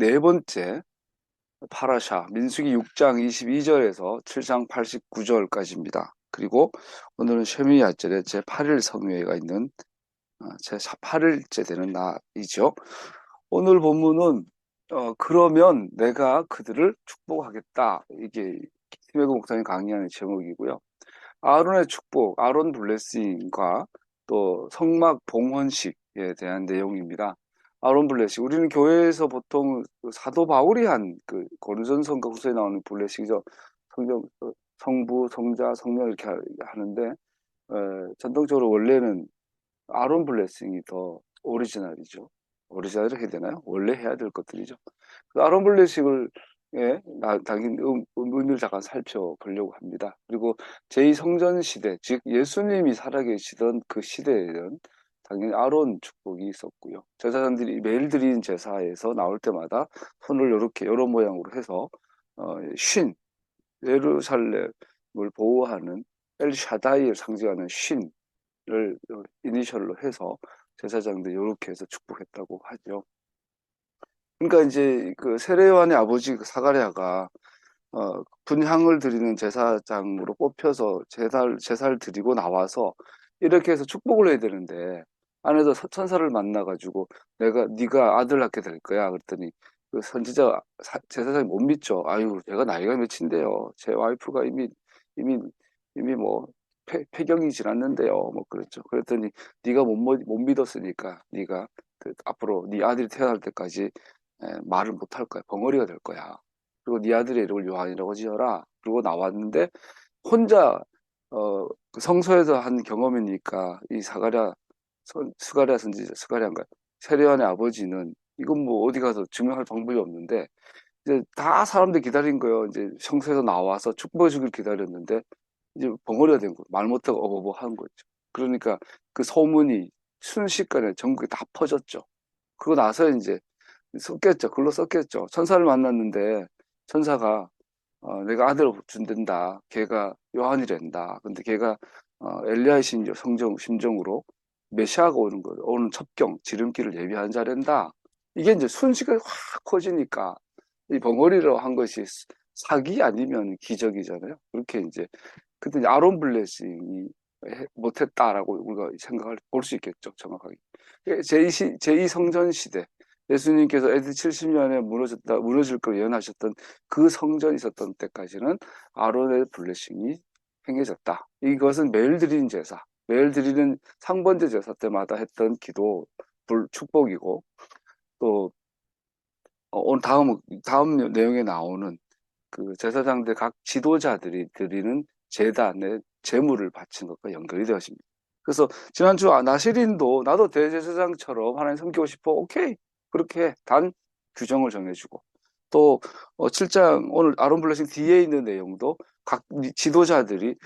네 번째 파라샤 민수기 6장 22절에서 7장 89절까지입니다. 그리고 오늘은 쉐미 야절의 제8일 성회가 있는 제8일째 되는 날이죠. 오늘 본문은 그러면 내가 그들을 축복하겠다. 이게 김혜구 목사님 강의하는 제목이고요. 아론의 축복, 아론 블레싱과 또 성막 봉헌식에 대한 내용입니다. 아론 블레싱. 우리는 교회에서 보통 사도 바울이 한 그 고린전서인가 후서에 나오는 블레싱이죠. 성령, 성부, 성자, 성령 이렇게 하는데 전통적으로 원래는 아론 블레싱이 더 오리지널이죠. 오리지널을 해야 되나요? 원래 해야 될 것들이죠. 그 아론 블레싱을 당연히 의미를 잠깐 살펴보려고 합니다. 그리고 제2성전 시대, 즉 예수님이 살아계시던 그 시대에는 당연히 아론 축복이 있었고요. 제사장들이 매일 드리는 제사에서 나올 때마다 손을 이렇게 여러 모양으로 해서 쉰, 예루살렘을 보호하는 엘샤다이를 상징하는 쉰을 이니셜로 해서 제사장들이 이렇게 해서 축복했다고 하죠. 그러니까 이제 그 세례요한의 아버지 그 사가랴가 분향을 드리는 제사장으로 뽑혀서 제사를 드리고 나와서 이렇게 해서 축복을 해야 되는데 안에서 천사를 만나가지고 네가 아들 낳게 될 거야. 그랬더니 그 선지자 제사장이 못 믿죠. 아유, 내가 나이가 몇인데요. 제 와이프가 이미 이미 뭐 폐경이 지났는데요. 뭐 그랬죠. 그랬더니 네가 못 믿었으니까 네가 앞으로 네 아들이 태어날 때까지 말을 못 할 거야. 벙어리가 될 거야. 그리고 네 아들의 이름을 요한이라고 지어라. 그리고 나왔는데 혼자 그 성소에서 한 경험이니까 이 스가랴 선지자 스가랴인가 세례요한의 아버지는 이건 뭐 어디 가서 증명할 방법이 없는데 이제 다 사람들 기다린 거예요. 이제 성소에서 나와서 축복해 주길 기다렸는데 이제 벙어리가 된 거예요. 말 못하고 어버버 하는 거죠. 그러니까 그 소문이 순식간에 전국에 다 퍼졌죠. 그러고 나서 이제 썼겠죠. 글로 썼겠죠. 천사를 만났는데 천사가 내가 아들을 준댄다. 걔가 요한이란다. 근데 걔가 엘리야의 심정으로 메시아가 오는 거예요. 오는 첩경, 지름길을 예비한 자란다. 이게 이제 순식간에 확 커지니까 이 벙어리로 한 것이 사기 아니면 기적이잖아요. 그렇게 이제 그때 아론 블레싱이 못했다라고 우리가 생각을 볼 수 있겠죠. 정확하게. 제2 성전 시대 예수님께서 AD 70년에 무너질 걸 예언하셨던 그 성전이 있었던 때까지는 아론의 블레싱이 행해졌다. 이것은 매일 드리는 제사, 매일 드리는 상번제 제사 때마다 했던 기도, 축복이고, 또, 오늘 다음 내용에 나오는 그 제사장들 각 지도자들이 드리는 제단에 제물을 바친 것과 연결이 되어집니다. 그래서 지난주 나시린도 나도 대제사장처럼 하나님 섬기고 싶어. 오케이. 그렇게 해. 단 규정을 정해주고 또 7장 오늘 아론 블레싱 뒤에 있는 내용도 각 지도자들이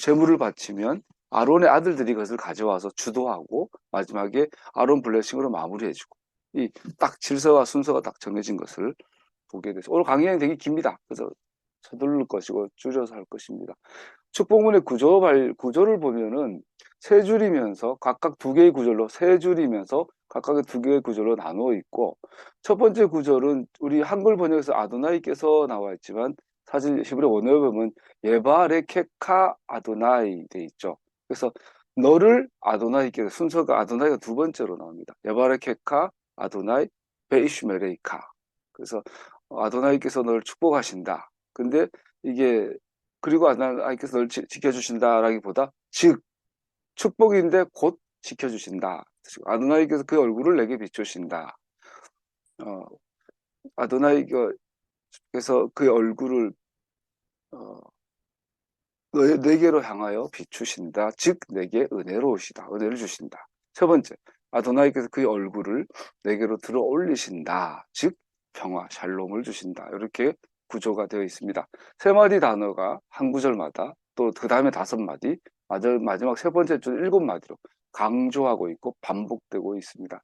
제물을 바치면 아론의 아들들이 그것을 가져와서 주도하고 마지막에 아론 블레싱으로 마무리해주고 이 딱 질서와 순서가 딱 정해진 것을 보게 돼서 오늘 강의는 되게 깁니다. 그래서 서두를 것이고 줄여서 할 것입니다. 축복문의 구조를 보면은 세 줄이면서 각각 두 개의 구절로 세 줄이면서 각각의 두 개의 구절로 나누어 있고 첫 번째 구절은 우리 한글 번역에서 아도나이께서 나와 있지만 사실 히브리 원어에 보면 예바레케카 아도나이 돼 있죠. 그래서 너를 아도나이께서 순서가 아도나이가 두 번째로 나옵니다. 예바레케카 아도나이 베이슈메레이카. 그래서 아도나이께서 너를 축복하신다. 근데 이게 그리고 아도나이께서 너를 지켜주신다라기보다 즉 축복인데 곧 지켜주신다. 아도나이께서 그 얼굴을 내게 비추신다. 어, 아도나이께서 그 얼굴을 어, 내게로 향하여 비추신다. 즉 내게 은혜로우시다. 은혜를 주신다. 세 번째, 아도나이께서 그의 얼굴을 내게로 들어 올리신다. 즉 평화, 샬롬을 주신다. 이렇게 구조가 되어 있습니다. 세 마디 단어가 한 구절마다 또 그 다음에 다섯 마디, 마지막 세 번째 줄 일곱 마디로 강조하고 있고 반복되고 있습니다.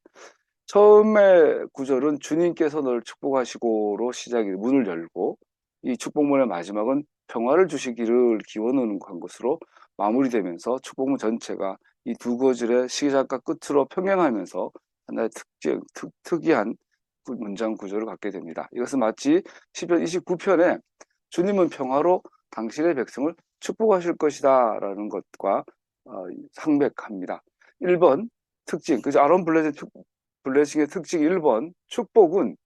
처음에 구절은 주님께서 너를 축복하시고로 시작이 문을 열고 이 축복문의 마지막은 평화를 주시기를 기원하는 것으로 마무리되면서 축복문 전체가 이 두 구절의 시작과 끝으로 평행하면서 하나의 특이한 문장 구조를 갖게 됩니다. 이것은 마치 시편 29편에 주님은 평화로 당신의 백성을 축복하실 것이다 라는 것과 상맥합니다. 1번 특징, 그죠? 아론 블레싱의 특징 1번, 축복은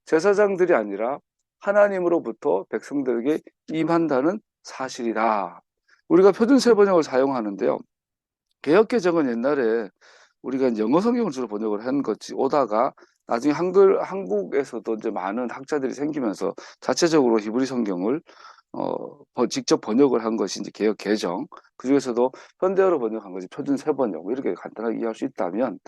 제사장들이 아니라 하나님으로부터 백성들에게 임한다는 사실이다. 우리가 표준세 번역을 사용하는데요. 개역개정은 옛날에 우리가 영어 성경을 주로 번역을 한 것이 오다가 나중에 한국에서도 이제 많은 학자들이 생기면서 자체적으로 히브리 성경을 직접 번역을 한 것이 이제 개역 개정. 그 중에서도 현대어로 번역한 것이 표준세 번역. 이렇게 간단하게 이해할 수 있다면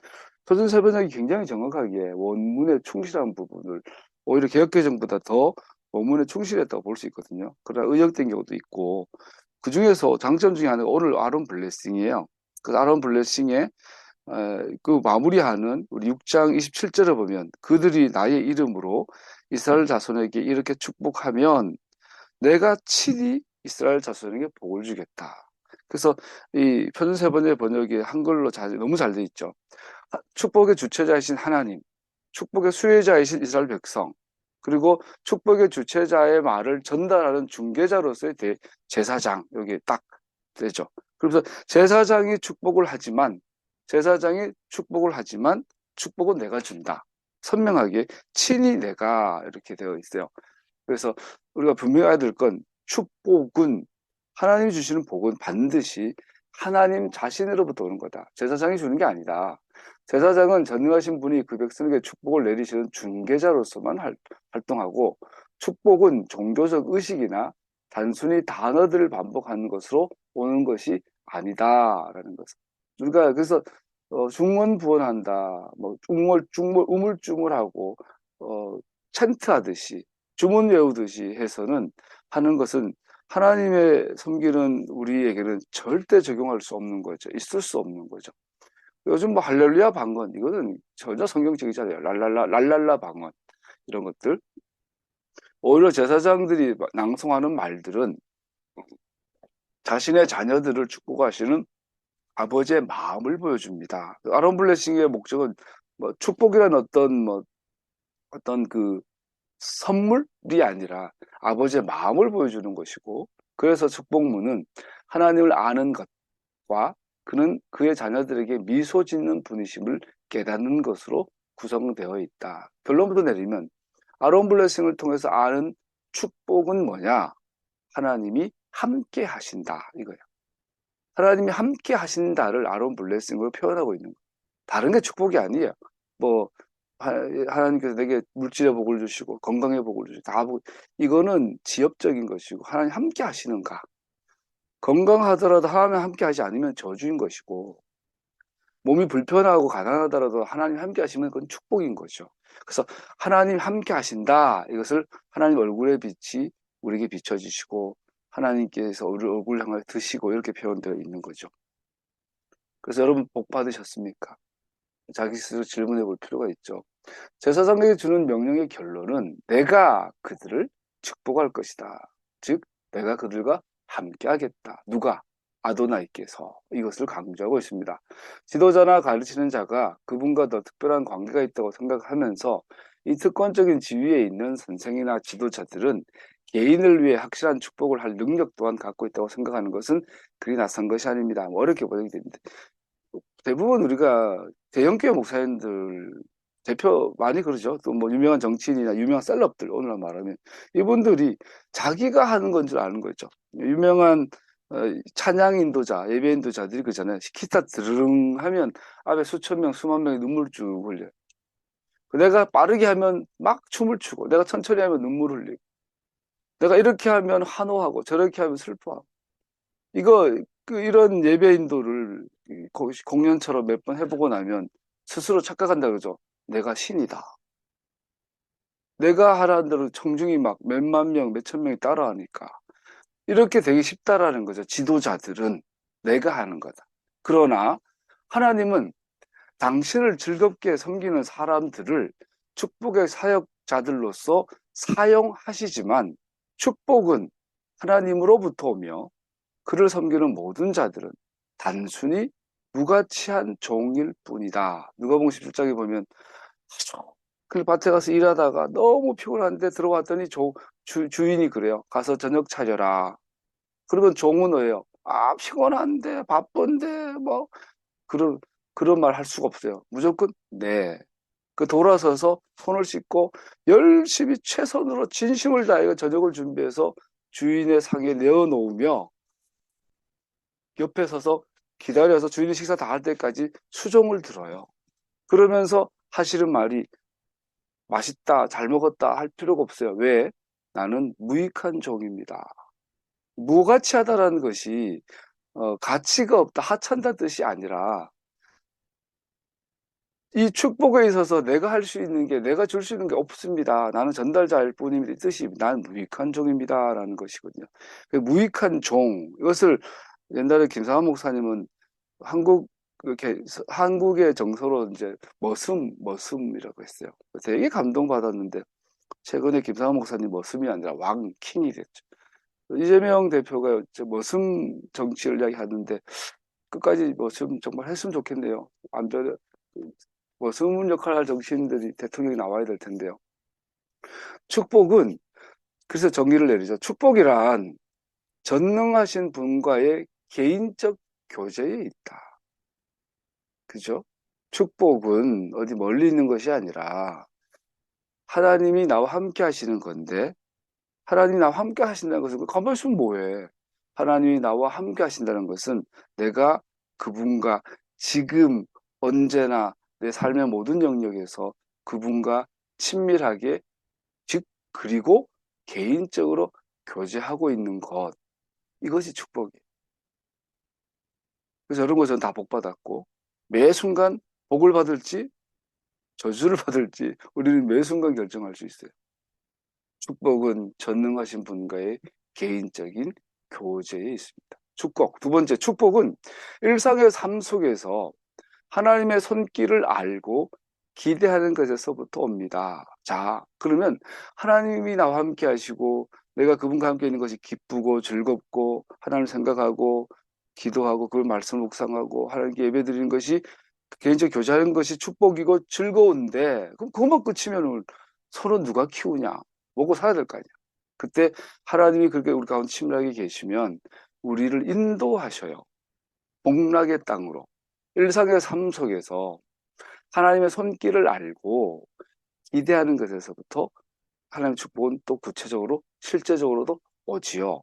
표준세 번역이 굉장히 정확하게 원문에 충실한 부분을 오히려 개역 개정보다 더 원문에 충실했다고 볼 수 있거든요. 그러나 의역된 경우도 있고 그 중에서 장점 중에 하나가 오늘 아론 블레싱이에요. 그 아론 블레싱의 그 마무리하는 우리 6장 27절에 보면 그들이 나의 이름으로 이스라엘 자손에게 이렇게 축복하면 내가 친히 이스라엘 자손에게 복을 주겠다. 그래서 이 표준세 번역 번역이 한글로 너무 잘 돼 있죠. 축복의 주체자이신 하나님, 축복의 수혜자이신 이스라엘 백성, 그리고 축복의 주체자의 말을 전달하는 중개자로서의 제사장, 여기 딱 되죠. 그래서 제사장이 축복을 하지만 축복은 내가 준다. 선명하게 친히 내가 이렇게 되어 있어요. 그래서 우리가 분명해야 될 건 축복은 하나님이 주시는 복은 반드시 하나님 자신으로부터 오는 거다. 제사장이 주는 게 아니다. 제사장은 전능하신 분이 그 백성에게 축복을 내리시는 중개자로서만 활동하고 축복은 종교적 의식이나 단순히 단어들을 반복하는 것으로 오는 것이 아니다라는 것을 우리가 그래서 중언부언한다, 뭐 우물쭈물하고 찬트하듯이 주문 외우듯이 해서는 하는 것은 하나님의 섬기는 우리에게는 절대 적용할 수 없는 거죠. 있을 수 없는 거죠. 요즘 뭐 할렐루야 방언 이거는 전혀 성경적이잖아요. 랄랄라 방언 이런 것들. 오히려 제사장들이 낭송하는 말들은 자신의 자녀들을 축복하시는 아버지의 마음을 보여줍니다. 아론 블레싱의 목적은 뭐 축복이란 어떤 그 선물이 아니라 아버지의 마음을 보여주는 것이고 그래서 축복문은 하나님을 아는 것과 그는 그의 자녀들에게 미소 짓는 분이심을 깨닫는 것으로 구성되어 있다. 결론부터 내리면 아론 블레싱을 통해서 아는 축복은 뭐냐? 하나님이 함께 하신다 이거예요. 하나님이 함께 하신다를 아론 블레싱으로 표현하고 있는 거예요. 다른 게 축복이 아니에요. 뭐 하나님께서 내게 물질의 복을 주시고 건강의 복을 주시고 이거는 지엽적인 것이고 하나님 함께 하시는가. 건강하더라도 하나님 함께 하지 않으면 저주인 것이고 몸이 불편하고 가난하더라도 하나님 함께 하시면 그건 축복인 거죠. 그래서 하나님 함께 하신다. 이것을 하나님 얼굴의 빛이 우리에게 비춰주시고 하나님께서 우리 얼굴 향해 드시고 이렇게 표현되어 있는 거죠. 그래서 여러분 복 받으셨습니까? 자기 스스로 질문해 볼 필요가 있죠. 제사장에게 주는 명령의 결론은 내가 그들을 축복할 것이다. 즉 내가 그들과 함께 하겠다. 누가? 아도나이께서 이것을 강조하고 있습니다. 지도자나 가르치는 자가 그분과 더 특별한 관계가 있다고 생각하면서 이 특권적인 지위에 있는 선생이나 지도자들은 개인을 위해 확실한 축복을 할 능력 또한 갖고 있다고 생각하는 것은 그리 낯선 것이 아닙니다. 어렵게 번역이 됩니다. 대부분 우리가 대형교회 목사님들 대표 많이 그러죠. 또 뭐 유명한 정치인이나 유명한 셀럽들 오늘날 말하면 이분들이 자기가 하는 건 줄 아는 거죠. 유명한 찬양 인도자, 예배 인도자들이 그러잖아요. 기타 드르릉 하면 앞에 수천 명, 수만 명이 눈물 쭉 흘려요. 내가 빠르게 하면 막 춤을 추고 내가 천천히 하면 눈물 흘리고 내가 이렇게 하면 환호하고 저렇게 하면 슬퍼하고 이런 예배 인도를 공연처럼 몇 번 해보고 나면 스스로 착각한다 그러죠. 내가 신이다. 내가 하라는 대로 청중이 막 몇만 명, 몇천 명이 따라하니까. 이렇게 되기 쉽다라는 거죠. 지도자들은 내가 하는 거다. 그러나 하나님은 당신을 즐겁게 섬기는 사람들을 축복의 사역자들로서 사용하시지만 축복은 하나님으로부터 오며 그를 섬기는 모든 자들은 단순히 무가치한 종일 뿐이다. 누가복음 17장에 보면 아주 그 밭에 가서 일하다가 너무 피곤한데 들어왔더니 주인이 그래요. 가서 저녁 차려라. 그러면 종은 왜요? 아, 피곤한데, 바쁜데, 뭐, 그런, 그런 말 할 수가 없어요. 무조건, 네. 그 돌아서서 손을 씻고 열심히 최선으로 진심을 다해 저녁을 준비해서 주인의 상에 내어놓으며 옆에 서서 기다려서 주인이 식사 다 할 때까지 수종을 들어요. 그러면서 하시는 말이 맛있다, 잘 먹었다 할 필요가 없어요. 왜? 나는 무익한 종입니다. 무가치하다라는 것이 가치가 없다, 하찮다 뜻이 아니라 이 축복에 있어서 내가 할 수 있는 게, 내가 줄 수 있는 게 없습니다. 나는 전달자일 뿐입니다. 이 뜻이 나는 무익한 종입니다. 라는 것이거든요. 그 무익한 종, 이것을 옛날에 김상환 목사님은 한국의 정서로 이제 머슴이라고 했어요. 되게 감동받았는데, 최근에 김상환 목사님 머슴이 아니라 킹이 됐죠. 이재명 대표가 머슴 정치를 이야기하는데, 끝까지 머슴 정말 했으면 좋겠네요. 안 돼. 머슴 역할을 할 정치인들이 대통령이 나와야 될 텐데요. 축복은, 그래서 정의를 내리죠. 축복이란 전능하신 분과의 개인적 교제에 있다. 그죠? 축복은 어디 멀리 있는 것이 아니라 하나님이 나와 함께 하시는 건데, 하나님이 나와 함께 하신다는 것은 가만히 있으면 뭐해? 하나님이 나와 함께 하신다는 것은 내가 그분과 지금 언제나 내 삶의 모든 영역에서 그분과 친밀하게, 즉 그리고 개인적으로 교제하고 있는 것, 이것이 축복이에요. 그래서 이런 것은 다 복받았고, 매 순간 복을 받을지 저주를 받을지 우리는 매 순간 결정할 수 있어요. 축복은 전능하신 분과의 개인적인 교제에 있습니다. 축복. 두 번째, 축복은 일상의 삶 속에서 하나님의 손길을 알고 기대하는 것에서부터 옵니다. 자, 그러면 하나님이 나와 함께 하시고 내가 그분과 함께 있는 것이 기쁘고 즐겁고 하나님을 생각하고 기도하고 그 말씀을 묵상하고 하나님께 예배드리는 것이 개인적 교제하는 것이 축복이고 즐거운데, 그럼 그것만 끝이면 서로 누가 키우냐? 먹고 살아야 될 거 아니야. 그때 하나님이 그렇게 우리 가운데 친밀하게 계시면 우리를 인도하셔요. 복락의 땅으로. 일상의 삶 속에서 하나님의 손길을 알고 기대하는 것에서부터 하나님의 축복은 또 구체적으로 실제적으로도 오지요.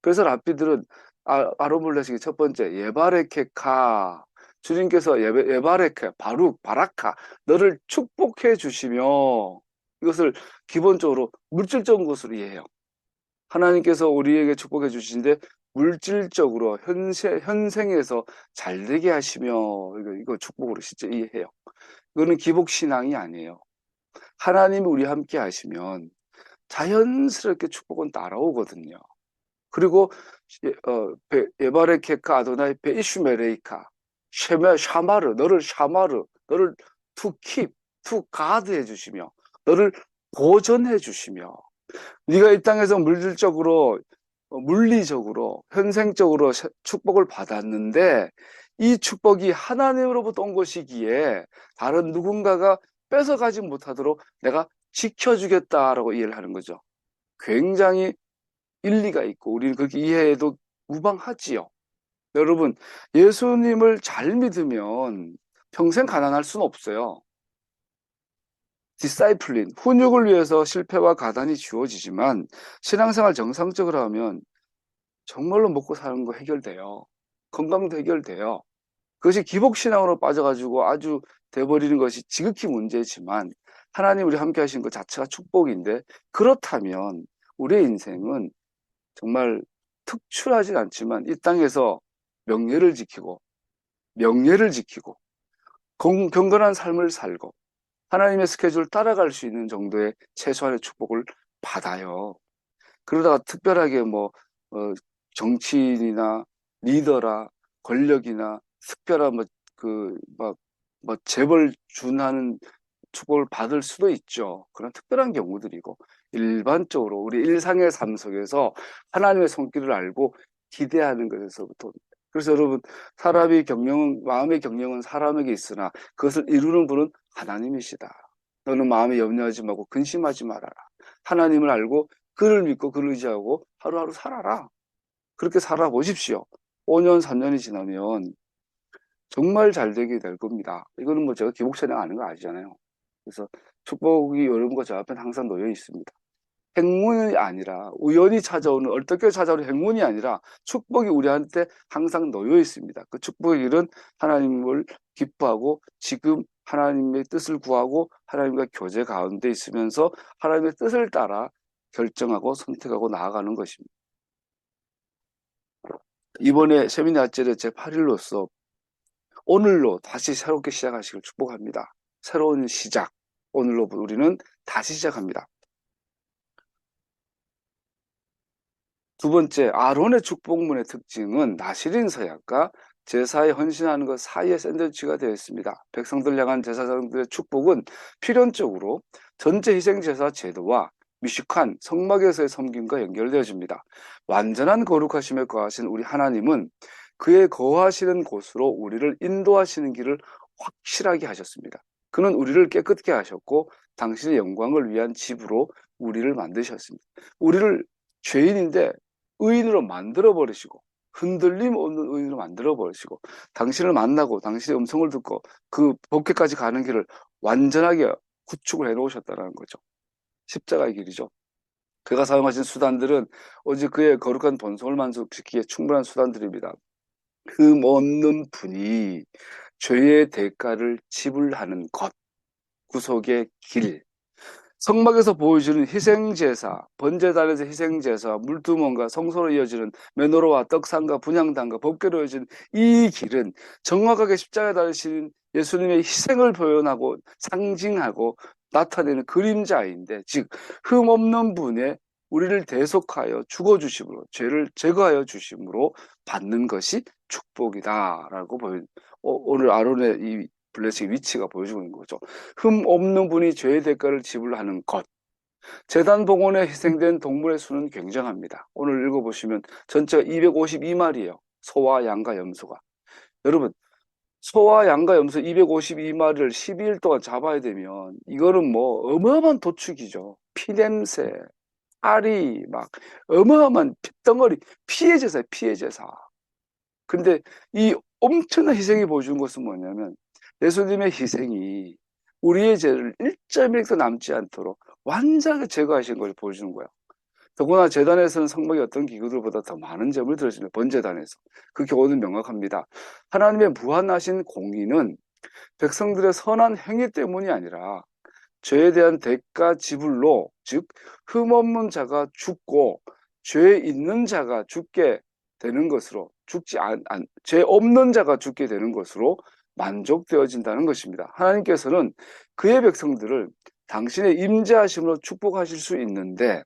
그래서 랍비들은 아로블레식의 첫 번째 예바레케카, 주님께서 예바레케 바룩 바라카, 너를 축복해 주시며, 이것을 기본적으로 물질적인 것으로 이해해요. 하나님께서 우리에게 축복해 주시는데 물질적으로 현생에서 잘 되게 하시며, 이거 축복으로 실제 이해해요. 이거는 기복신앙이 아니에요. 하나님이 우리 함께 하시면 자연스럽게 축복은 따라오거든요. 그리고 예바레케카 아도나이 베이슈메레이카 샤마르, 너를 to keep, to guard 해주시며, 너를 보존해 주시며, 네가 이 땅에서 물질적으로, 물리적으로, 현생적으로 축복을 받았는데 이 축복이 하나님으로부터 온 것이기에 다른 누군가가 뺏어가지 못하도록 내가 지켜주겠다라고 이해를 하는 거죠. 굉장히 일리가 있고 우리는 그렇게 이해해도 무방하지요. 여러분, 예수님을 잘 믿으면 평생 가난할 수는 없어요. 디사이플린, 훈육을 위해서 실패와 가난이 주어지지만 신앙생활 정상적으로 하면 정말로 먹고 사는 거 해결돼요. 건강도 해결돼요. 그것이 기복신앙으로 빠져가지고 아주 돼버리는 것이 지극히 문제지만 하나님 우리 함께 하신 것 자체가 축복인데, 그렇다면 우리의 인생은 정말 특출하진 않지만 이 땅에서 명예를 지키고 명예를 지키고 경건한 삶을 살고 하나님의 스케줄을 따라갈 수 있는 정도의 최소한의 축복을 받아요. 그러다가 특별하게 정치인이나 리더라 권력이나 특별한 재벌 준하는 축복을 받을 수도 있죠. 그런 특별한 경우들이고, 일반적으로 우리 일상의 삶 속에서 하나님의 손길을 알고 기대하는 것에서부터. 그래서 여러분, 마음의 경영은 사람에게 있으나 그것을 이루는 분은 하나님이시다. 너는 마음에 염려하지 말고 근심하지 말아라. 하나님을 알고 그를 믿고 그를 의지하고 하루하루 살아라. 그렇게 살아보십시오. 5년, 3년이 지나면 정말 잘 되게 될 겁니다. 이거는 뭐 제가 기복천장 아는 거 아시잖아요. 그래서 축복이 여러분과 저 앞에 항상 놓여 있습니다. 행운이 아니라 우연히 찾아오는 얼떨결에 찾아오는 행운이 아니라 축복이 우리한테 항상 놓여 있습니다. 그 축복의 길은 하나님을 기뻐하고 지금 하나님의 뜻을 구하고 하나님과 교제 가운데 있으면서 하나님의 뜻을 따라 결정하고 선택하고 나아가는 것입니다. 이번에 세미나절의 제8일로서 오늘로 다시 새롭게 시작하시길 축복합니다. 새로운 시작. 오늘로 우리는 다시 시작합니다. 두 번째, 아론의 축복문의 특징은 나시린 서약과 제사에 헌신하는 것 사이에 샌드위치가 되어 있습니다. 백성들 향한 제사장들의 축복은 필연적으로 전체 희생제사 제도와 미식한 성막에서의 섬김과 연결되어집니다. 완전한 거룩하심에 거하신 우리 하나님은 그의 거하시는 곳으로 우리를 인도하시는 길을 확실하게 하셨습니다. 그는 우리를 깨끗게 하셨고 당신의 영광을 위한 집으로 우리를 만드셨습니다. 우리를 죄인인데 의인으로 만들어버리시고 흔들림 없는 의인으로 만들어버리시고 당신을 만나고 당신의 음성을 듣고 그 복회까지 가는 길을 완전하게 구축을 해놓으셨다는 거죠. 십자가의 길이죠. 그가 사용하신 수단들은 오직 그의 거룩한 본성을 만족시키기에 충분한 수단들입니다. 흠 없는 분이 죄의 대가를 지불하는 것, 구속의 길, 성막에서 보여주는 희생제사, 번제단에서 희생제사, 물두멍과 성소로 이어지는 메노로와 떡상과 분향단과 법궤로 이어진 이 길은 정확하게 십자가에 달리신 예수님의 희생을 표현하고 상징하고 나타내는 그림자인데, 즉 흠없는 분의 우리를 대속하여 죽어주심으로 죄를 제거하여 주심으로 받는 것이 축복이다라고 오늘 아론의 이 블레싱 위치가 보여주고 있는 거죠. 흠 없는 분이 죄의 대가를 지불하는 것. 제단 봉헌에 희생된 동물의 수는 굉장합니다. 오늘 읽어보시면 전체가 252마리예요. 소와 양과 염소가. 여러분, 소와 양과 염소 252마리를 12일 동안 잡아야 되면 이거는 뭐 어마어마한 도축이죠. 피냄새, 알이 막 어마어마한 핏덩어리, 피해 제사예요. 피해 제사. 근데 이 엄청난 희생이 보여준 것은 뭐냐면 예수님의 희생이 우리의 죄를 1.1도 남지 않도록 완전하게 제거하신 것을 보여주는 거예요. 더구나 제단에서는 성막이 어떤 기구들보다 더 많은 점을 들어주는 번제단에서 그 교훈은 명확합니다. 하나님의 무한하신 공의는 백성들의 선한 행위 때문이 아니라 죄에 대한 대가 지불로, 즉 흠없는 자가 죽고 죄 있는 자가 죽게 되는 것으로, 죄 없는 자가 죽게 되는 것으로 만족되어진다는 것입니다. 하나님께서는 그의 백성들을 당신의 임재하심으로 축복하실 수 있는데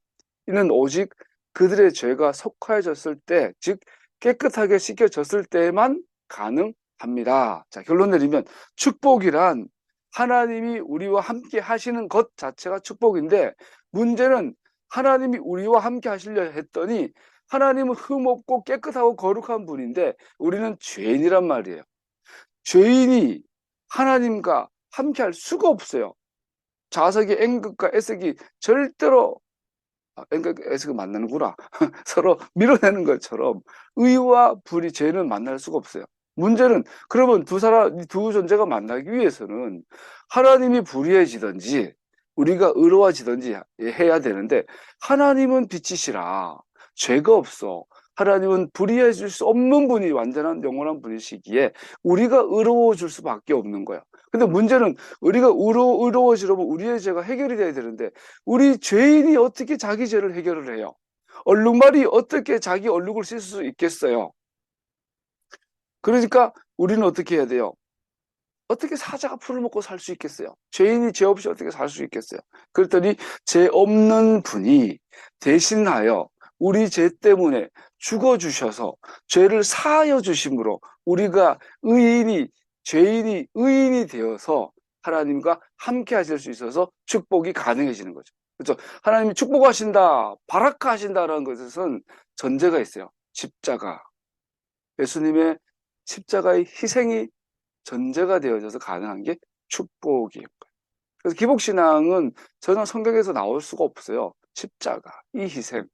이는 오직 그들의 죄가 속하여졌을 때, 즉 깨끗하게 씻겨졌을 때에만 가능합니다. 자, 결론 내리면 축복이란 하나님이 우리와 함께 하시는 것 자체가 축복인데, 문제는 하나님이 우리와 함께 하시려 했더니 하나님은 흠없고 깨끗하고 거룩한 분인데 우리는 죄인이란 말이에요. 죄인이 하나님과 함께 할 수가 없어요. 자석의 N극과 S극이 절대로 N극, S극 만나는구나. 서로 밀어내는 것처럼 의와 불이, 죄는 만날 수가 없어요. 문제는 그러면 두 존재가 만나기 위해서는 하나님이 불의해지든지 우리가 의로워지든지 해야 되는데, 하나님은 빛이시라 죄가 없어. 하나님은 불의해질 수 없는 분이 완전한 영원한 분이시기에 우리가 의로워질 수밖에 없는 거야. 근데 문제는 우리가 의로워지려면 우리의 죄가 해결이 돼야 되는데 우리 죄인이 어떻게 자기 죄를 해결을 해요? 얼룩말이 어떻게 자기 얼룩을 씻을 수 있겠어요? 그러니까 우리는 어떻게 해야 돼요? 어떻게 사자가 풀을 먹고 살 수 있겠어요? 죄인이 죄 없이 어떻게 살 수 있겠어요? 그랬더니 죄 없는 분이 대신하여 우리 죄 때문에 죽어주셔서 죄를 사하여 주심으로 우리가 죄인이 의인이 되어서 하나님과 함께 하실 수 있어서 축복이 가능해지는 거죠. 그렇죠? 하나님이 축복하신다, 바라카하신다라는 것은 전제가 있어요. 십자가. 예수님의 십자가의 희생이 전제가 되어져서 가능한 게 축복이에요. 그래서 기복신앙은 저는 성경에서 나올 수가 없어요. 십자가, 이 희생.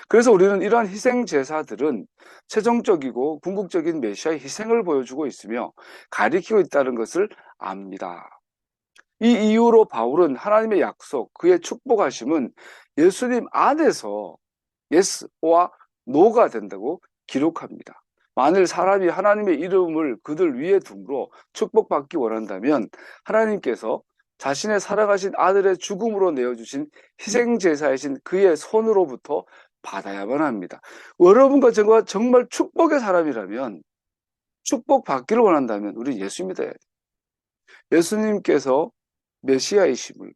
그래서 우리는 이러한 희생 제사들은 최종적이고 궁극적인 메시아의 희생을 보여주고 있으며 가리키고 있다는 것을 압니다. 이 이유로 바울은 하나님의 약속, 그의 축복하심은 예수님 안에서 예스와 노가 된다고 기록합니다. 만일 사람이 하나님의 이름을 그들 위에 둠으로 축복받기 원한다면 하나님께서 자신의 살아가신 아들의 죽음으로 내어주신 희생제사이신 그의 손으로부터 받아야만 합니다. 여러분과 저가 정말 축복의 사람이라면, 축복받기를 원한다면 우리 예수 믿어야 돼요. 예수님께서 메시아이심을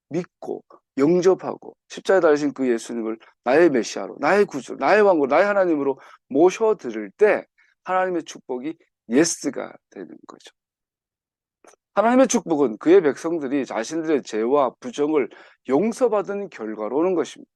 믿고 영접하고 십자가에 달리신 그 예수님을 나의 메시아로, 나의 구주, 나의 왕으로, 나의 하나님으로 모셔드릴 때 하나님의 축복이 예스가 되는 거죠. 하나님의 축복은 그의 백성들이 자신들의 죄와 부정을 용서받은 결과로 오는 것입니다.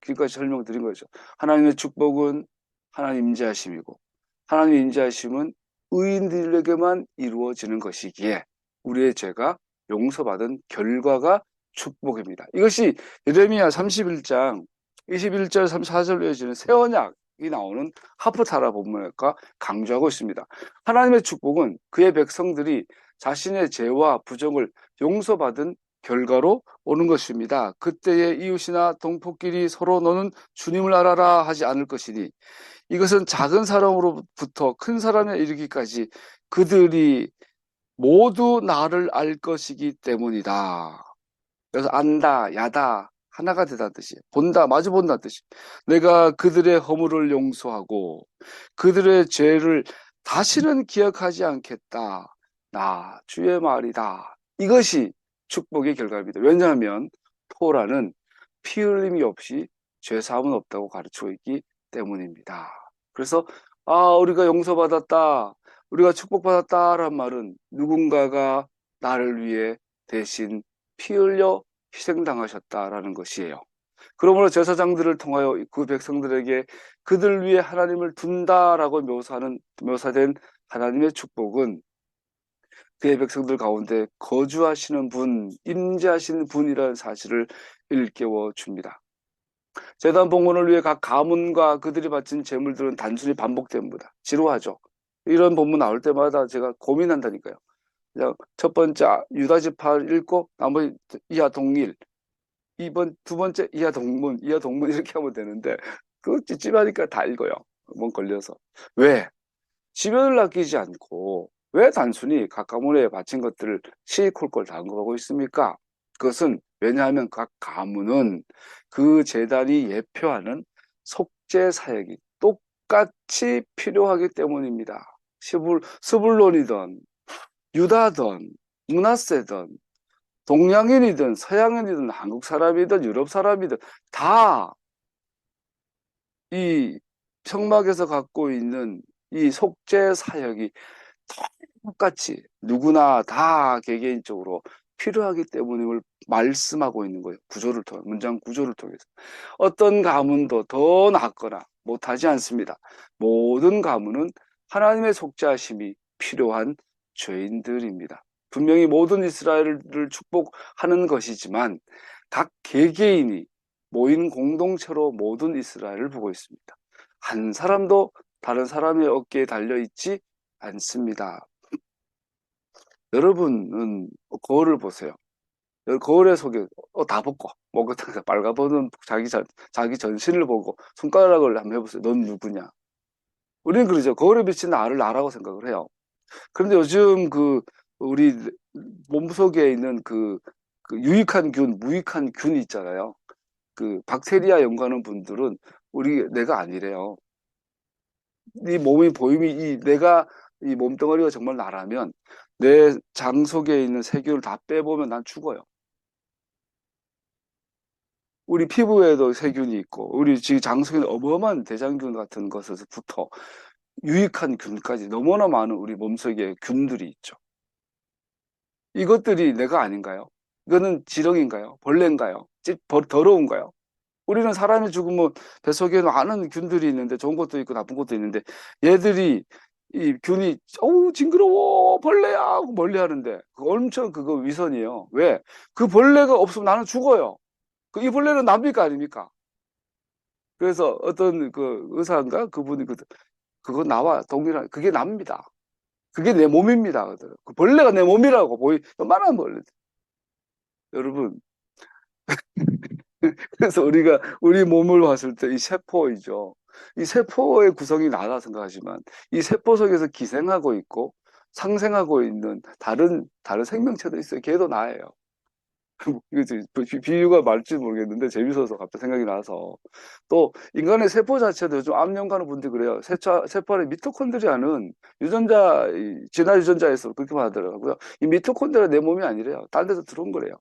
그러니까 설명드린 거죠. 하나님의 축복은 하나님 임재하심이고 하나님 임재하심은 의인들에게만 이루어지는 것이기에 우리의 죄가 용서받은 결과가 축복입니다. 이것이 예레미야 31장 21절 34절로 이어지는 새 언약이 나오는 하프타라 본문과 강조하고 있습니다. 하나님의 축복은 그의 백성들이 자신의 죄와 부정을 용서받은 결과로 오는 것입니다. 그때의 이웃이나 동포끼리 서로 너는 주님을 알아라 하지 않을 것이니 이것은 작은 사람으로부터 큰 사람에 이르기까지 그들이 모두 나를 알 것이기 때문이다. 그래서 안다, 야다, 하나가 되다는 뜻이, 본다, 마주 본다는 뜻이. 내가 그들의 허물을 용서하고 그들의 죄를 다시는 기억하지 않겠다. 나 주의 말이다. 이것이 축복의 결과입니다. 왜냐하면 토라는 피 흘림이 없이 죄 사함은 없다고 가르치고 있기 때문입니다. 그래서 우리가 용서받았다, 우리가 축복받았다란 말은 누군가가 나를 위해 대신 피 흘려 희생당하셨다라는 것이에요. 그러므로 제사장들을 통하여 그 백성들에게 그들 위해 하나님을 둔다라고 묘사된 하나님의 축복은 그의 백성들 가운데 거주하시는 분, 임재하시는 분이라는 사실을 일깨워 줍니다. 제단 봉헌을 위해 각 가문과 그들이 바친 제물들은 단순히 반복됩니다. 지루하죠. 이런 본문 나올 때마다 제가 고민한다니까요. 그냥 첫 번째 유다 지파를 읽고 나머지 이하 동일, 두 번째 이하 동문 이렇게 하면 되는데 그거 찝찝하니까 다 읽어요. 뭔 걸려서. 왜? 지면을 아끼지 않고 왜 단순히 각 가문에 바친 것들을 시콜콜 담궈가고 있습니까? 그것은 왜냐하면 각 가문은 그 제단이 예표하는 속죄 사역이 똑같이 필요하기 때문입니다. 스불론이든 유다든 므낫세든 동양인이든 서양인이든 한국 사람이든 유럽 사람이든 다 이 성막에서 갖고 있는 이 속죄 사역이 똑같이 누구나 다 개개인적으로 필요하기 때문임을 말씀하고 있는 거예요. 문장 구조를 통해서. 어떤 가문도 더 낫거나 못하지 않습니다. 모든 가문은 하나님의 속죄하심이 필요한 죄인들입니다. 분명히 모든 이스라엘을 축복하는 것이지만 각 개개인이 모인 공동체로 모든 이스라엘을 보고 있습니다. 한 사람도 다른 사람의 어깨에 달려있지 않습니다. 여러분은 거울을 보세요. 거울에 속에 다 벗고 목욕탕에서 빨가벗은 자기 전신을 보고 손가락을 한번 해보세요. 넌 누구냐? 우리는 그러죠. 거울에 비친 나라고 생각을 해요. 그런데 요즘 우리 몸속에 있는 유익한 균, 무익한 균이 있잖아요. 박테리아 연구하는 분들은 내가 아니래요. 이 몸이 보임이 이 몸덩어리가 정말 나라면 내 장 속에 있는 세균을 다 빼보면 난 죽어요. 우리 피부에도 세균이 있고 우리 지금 장 속에 있는 어마어마한 대장균 같은 것에서부터 유익한 균까지 너무나 많은 우리 몸속에 균들이 있죠. 이것들이 내가 아닌가요? 이거는 지렁인가요? 벌레인가요? 더러운가요? 우리는 사람이 죽으면 뱃속에 많은 균들이 있는데 좋은 것도 있고 나쁜 것도 있는데 얘들이 이 균이 어우 징그러워 벌레야 하고 멀리 하는데 그거 엄청 그거 위선이에요. 왜? 그 벌레가 없으면 나는 죽어요. 그 이 벌레는 납니까 아닙니까? 그래서 어떤 그 의사인가 그분이 그거 나와 동일한 그게 납니다. 그게 내 몸입니다. 그 벌레가 내 몸이라고 보이 요만한 벌레. 여러분 그래서 우리가 우리 몸을 봤을 때 이 세포이죠. 이 세포의 구성이 나다 생각하지만 이 세포 속에서 기생하고 있고 상생하고 있는 다른 생명체도 있어요. 걔도 나예요. 이거 비유가 맞을지 모르겠는데 재밌어서 갑자기 생각이 나서 또 인간의 세포 자체도 좀 암염 가는 분들이 그래요. 세포 안에 미토콘드리아는 진화 유전자에서 그렇게 말하더라고요. 이 미토콘드리아 내 몸이 아니래요. 딴 데서 들어온 거래요.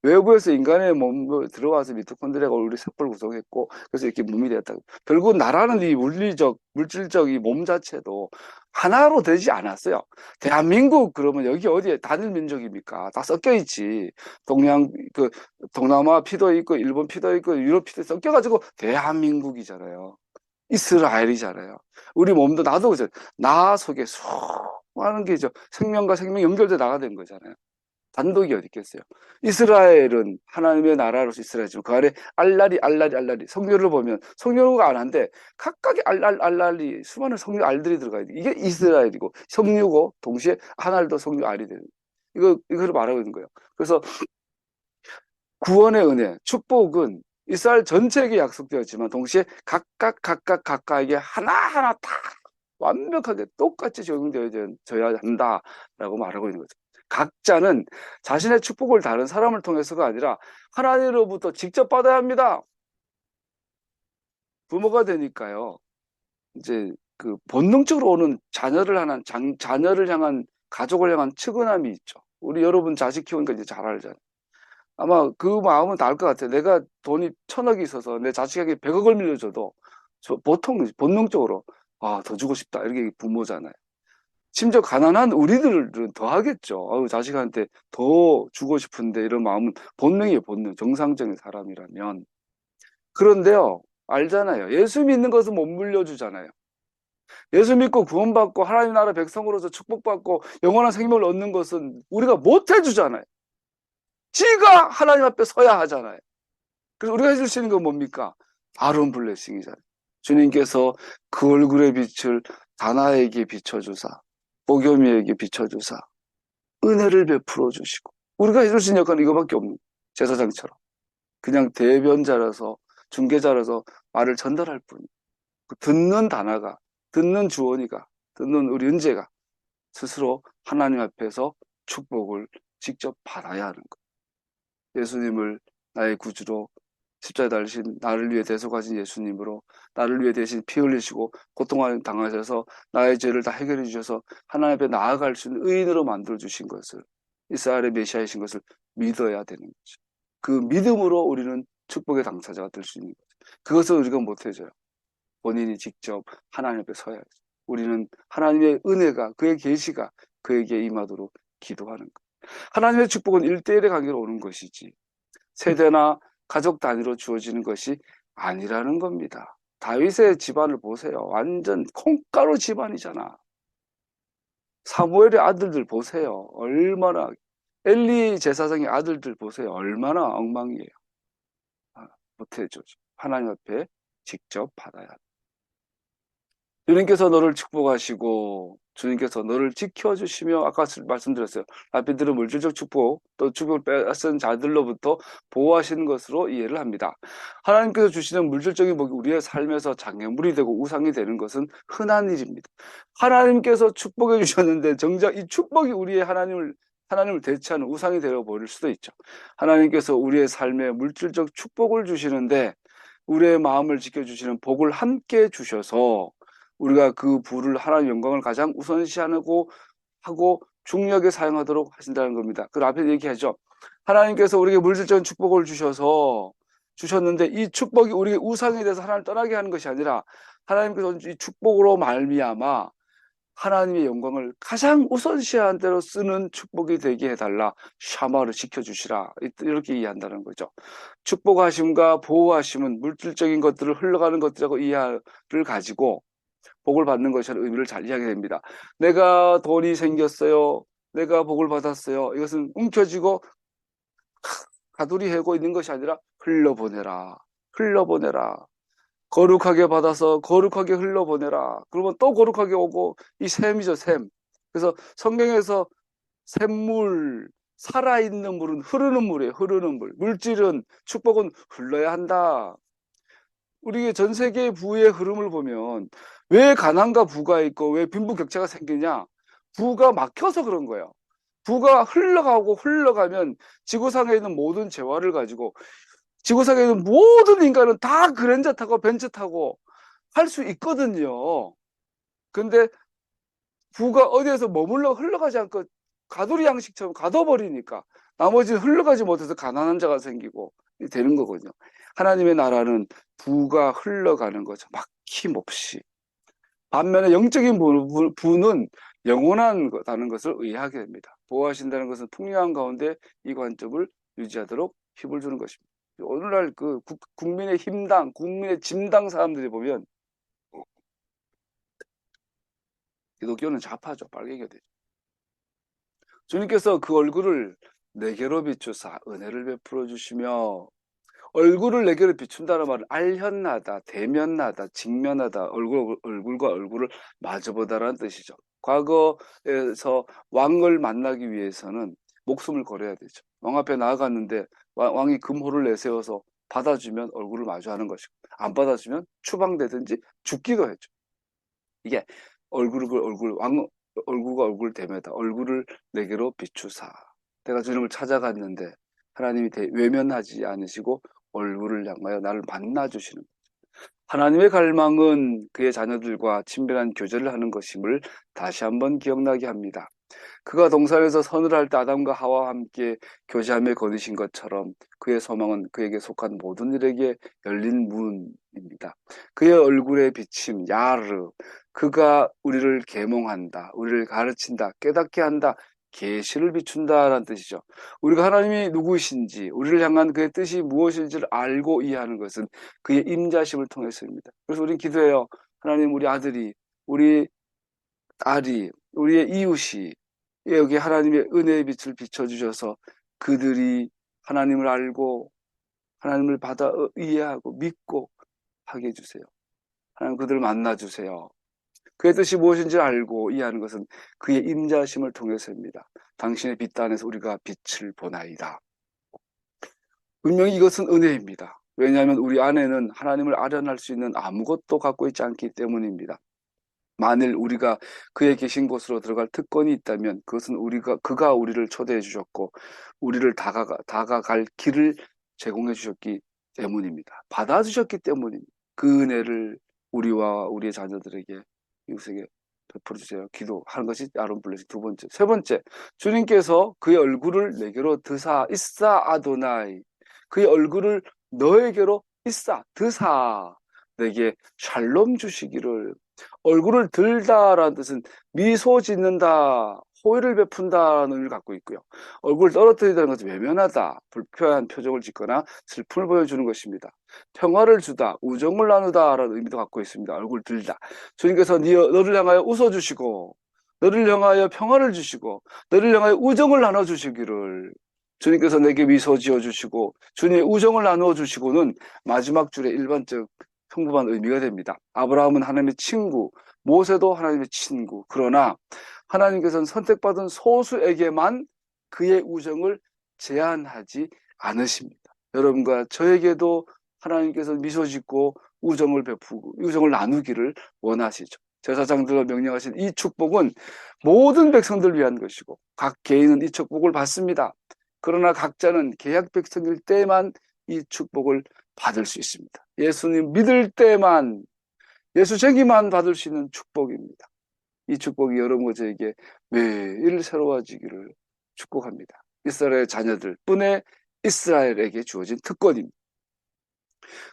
외부에서 인간의 몸에 들어와서 미토콘드리아가 우리 세포를 구성했고 그래서 이렇게 몸이 되었다. 결국 나라는 이 물질적 이 몸 자체도 하나로 되지 않았어요. 대한민국 그러면 여기 어디에 단일 민족입니까? 다 섞여 있지. 동남아 피도 있고 일본 피도 있고 유럽 피도 섞여가지고 대한민국이잖아요. 이스라엘이잖아요. 우리 몸도 나도 그죠. 나 속에 수많은 게 생명과 생명 연결돼 나가는 거잖아요. 단독이 어디 있겠어요. 이스라엘은 하나님의 나라로서 이스라엘이지만 그 안에 알라리 성경을 보면 성경어가 안 한데 각각의 알랄리 수많은 성류 알들이 들어가야 돼. 이게 이스라엘이고 성류고 동시에 하나도 성류 알이 되는 이걸 말하고 있는 거예요. 그래서 구원의 은혜, 축복은 이스라엘 전체에게 약속되었지만 동시에 각각에게 하나하나 다 완벽하게 똑같이 적용되어져야 한다라고 말하고 있는 거죠. 각자는 자신의 축복을 다른 사람을 통해서가 아니라 하나님으로부터 직접 받아야 합니다. 부모가 되니까요. 이제 그 본능적으로 오는 자녀를 향한 가족을 향한 측은함이 있죠. 우리 여러분 자식 키우니까 이제 잘 알잖아요. 아마 그 마음은 다 알 것 같아요. 내가 돈이 1,000억이 있어서 내 자식에게 100억을 밀려줘도 보통 본능적으로 더 주고 싶다 이렇게 부모잖아요. 심지어 가난한 우리들은 더 하겠죠. 자식한테 더 주고 싶은데 이런 마음은 본능이에요, 본능. 정상적인 사람이라면. 그런데요, 알잖아요. 예수 믿는 것은 못 물려주잖아요. 예수 믿고 구원받고 하나님 나라 백성으로서 축복받고 영원한 생명을 얻는 것은 우리가 못 해주잖아요. 지가 하나님 앞에 서야 하잖아요. 그래서 우리가 해줄 수 있는 건 뭡니까? 바른 블레싱이잖아요. 주님께서 그 얼굴의 빛을 다나에게 비춰주사, 보겸이에게 비춰주사, 은혜를 베풀어 주시고 우리가 해줄 수 있는 역할은 이거밖에 없는 제사장처럼 그냥 대변자라서 중개자라서 말을 전달할 뿐. 듣는 다나가 듣는 주원이가 듣는 우리 은재가 스스로 하나님 앞에서 축복을 직접 받아야 하는 거예요. 예수님을 나의 구주로 십자가에 달리신 나를 위해 대속하신 예수님으로 나를 위해 대신 피 흘리시고 고통을 당하셔서 나의 죄를 다 해결해 주셔서 하나님 앞에 나아갈 수 있는 의인으로 만들어 주신 것을 이스라엘의 메시아이신 것을 믿어야 되는 거죠. 그 믿음으로 우리는 축복의 당사자가 될 수 있는 거죠. 그것을 우리가 못 해줘요. 본인이 직접 하나님 앞에 서야죠. 우리는 하나님의 은혜가 그의 계시가 그에게 임하도록 기도하는 거예요. 하나님의 축복은 1대1의 관계로 오는 것이지 세대나 가족 단위로 주어지는 것이 아니라는 겁니다. 다윗의 집안을 보세요. 완전 콩가루 집안이잖아. 사무엘의 아들들 보세요. 얼마나 엘리 제사장의 아들들 보세요. 얼마나 엉망이에요. 못해주죠. 하나님 앞에 직접 받아야 돼. 주님께서 너를 축복하시고 주님께서 너를 지켜주시며 아까 말씀드렸어요. 라피들은 물질적 축복 또 축복을 빼앗은 자들로부터 보호하시는 것으로 이해를 합니다. 하나님께서 주시는 물질적인 복이 우리의 삶에서 장애물이 되고 우상이 되는 것은 흔한 일입니다. 하나님께서 축복해 주셨는데 정작 이 축복이 우리의 하나님을 대체하는 우상이 되어버릴 수도 있죠. 하나님께서 우리의 삶에 물질적 축복을 주시는데 우리의 마음을 지켜주시는 복을 함께 주셔서 우리가 그 부를 하나님의 영광을 가장 우선시하고 중요하게 사용하도록 하신다는 겁니다. 그 앞에 얘기하죠. 하나님께서 우리에게 물질적인 축복을 주셨는데 이 축복이 우리의 우상에 대해서 하나님을 떠나게 하는 것이 아니라 하나님께서 이 축복으로 말미암아 하나님의 영광을 가장 우선시한 대로 쓰는 축복이 되게 해달라. 샤마를 지켜주시라. 이렇게 이해한다는 거죠. 축복하심과 보호하심은 물질적인 것들을 흘러가는 것들하고 이해를 가지고 복을 받는 것이라는 의미를 잘 이해하게 됩니다. 내가 돈이 생겼어요. 내가 복을 받았어요. 이것은 움켜쥐고 가두리 해고 있는 것이 아니라 흘러보내라. 흘러보내라. 거룩하게 받아서 거룩하게 흘러보내라. 그러면 또 거룩하게 오고, 이 샘이죠, 샘. 그래서 성경에서 샘물, 살아있는 물은 흐르는 물이에요. 흐르는 물. 물질은, 축복은 흘러야 한다. 우리 전 세계 부의 흐름을 보면 왜 가난과 부가 있고 왜 빈부격차가 생기냐? 부가 막혀서 그런 거예요. 부가 흘러가고 흘러가면 지구상에 있는 모든 재화를 가지고, 지구상에 있는 모든 인간은 다 그랜저 타고 벤츠 타고 할 수 있거든요. 근데 부가 어디에서 머물러 흘러가지 않고 가두리 양식처럼 가둬버리니까 나머지는 흘러가지 못해서 가난한 자가 생기고 되는 거거든요. 하나님의 나라는 부가 흘러가는 거죠. 막힘없이. 반면에 영적인 부는 영원하다는 것을 의하게 됩니다. 보호하신다는 것은 풍요한 가운데 이 관점을 유지하도록 힘을 주는 것입니다. 오늘날 그 국민의 힘당, 국민의 짐당 사람들이 보면 기독교는 좌파죠. 빨개게 되죠. 주님께서 그 얼굴을 내게로 비추사 은혜를 베풀어 주시며, 얼굴을 내게로 비춘다는 말은 알현나다, 대면나다, 직면하다, 얼굴과 얼굴을 마주보다라는 뜻이죠. 과거에서 왕을 만나기 위해서는 목숨을 걸어야 되죠. 왕 앞에 나아갔는데 왕이 금호를 내세워서 받아주면 얼굴을 마주하는 것이고, 안 받아주면 추방되든지 죽기도 했죠. 이게 얼굴과 얼굴 대면다. 얼굴을 내게로 비추사. 내가 주님을 찾아갔는데 하나님이 외면하지 않으시고 얼굴을 향하여 나를 만나 주시는. 하나님의 갈망은 그의 자녀들과 친밀한 교제를 하는 것임을 다시 한번 기억나게 합니다. 그가 동산에서 선을 할 때 아담과 하와와 함께 교제하며 거두신 것처럼 그의 소망은 그에게 속한 모든 일에게 열린 문입니다. 그의 얼굴에 비침 야르, 그가 우리를 계몽한다, 우리를 가르친다, 깨닫게 한다, 계시를 비춘다라는 뜻이죠. 우리가 하나님이 누구이신지, 우리를 향한 그의 뜻이 무엇인지를 알고 이해하는 것은 그의 임자심을 통해서입니다. 그래서 우리는 기도해요. 하나님, 우리 아들이, 우리 딸이, 우리의 이웃이 여기 하나님의 은혜의 빛을 비춰주셔서 그들이 하나님을 알고 하나님을 받아 이해하고 믿고 하게 해주세요. 하나님, 그들을 만나주세요. 그의 뜻이 무엇인지 알고 이해하는 것은 그의 임자심을 통해서입니다. 당신의 빛 안에서 우리가 빛을 보나이다. 분명히 이것은 은혜입니다. 왜냐하면 우리 안에는 하나님을 아련할 수 있는 아무것도 갖고 있지 않기 때문입니다. 만일 우리가 그의 계신 곳으로 들어갈 특권이 있다면 그것은 그가 우리를 초대해 주셨고 우리를 다가갈 길을 제공해 주셨기 때문입니다. 받아주셨기 때문입니다. 그 은혜를 우리와 우리의 자녀들에게, 이웃에게 베풀어 주세요. 기도하는 것이 아론 블레싱 두 번째. 세 번째, 주님께서 그의 얼굴을 내게로 드사 이사 아도나이, 그의 얼굴을 너에게로 이사 드사, 내게 샬롬 주시기를. 얼굴을 들다라는 뜻은 미소 짓는다, 호의를 베푼다라는 의미를 갖고 있고요. 얼굴을 떨어뜨리다는 것은 외면하다, 불쾌한 표정을 짓거나 슬픔을 보여주는 것입니다. 평화를 주다, 우정을 나누다라는 의미도 갖고 있습니다. 얼굴 들다. 주님께서 너를 향하여 웃어주시고, 너를 향하여 평화를 주시고, 너를 향하여 우정을 나눠주시기를. 주님께서 내게 미소 지어주시고 주님의 우정을 나누어 주시고는 마지막 줄에 일반적 평범한 의미가 됩니다. 아브라함은 하나님의 친구, 모세도 하나님의 친구. 그러나 하나님께서는 선택받은 소수에게만 그의 우정을 제한하지 않으십니다. 여러분과 저에게도 하나님께서 미소 짓고 우정을 베푸고 우정을 나누기를 원하시죠. 제사장들과 명령하신 이 축복은 모든 백성들을 위한 것이고 각 개인은 이 축복을 받습니다. 그러나 각자는 계약 백성일 때만 이 축복을 받을 수 있습니다. 예수님 믿을 때만, 예수 제기만 받을 수 있는 축복입니다. 이 축복이 여러분과 저에게 매일 새로워지기를 축복합니다. 이스라엘 자녀들 뿐의 이스라엘에게 주어진 특권입니다.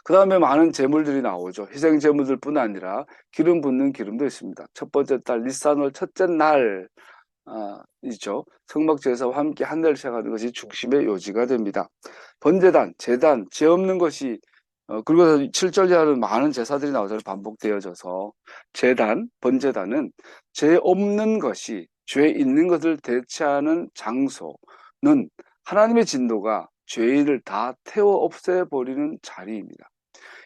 그 다음에 많은 제물들이 나오죠. 희생 제물들 뿐 아니라 기름 붓는 기름도 있습니다. 첫 번째 달 니산월 첫째 날 이죠. 성막제사와 함께 한 달을 시작하는 것이 중심의 요지가 됩니다. 번제단, 제단, 죄 없는 것이 그리고 7절 이하는 많은 제사들이 나오잖아요. 반복되어져서. 번제단은 죄 없는 것이 죄 있는 것을 대체하는 장소는 하나님의 진노가 죄인을 다 태워 없애버리는 자리입니다.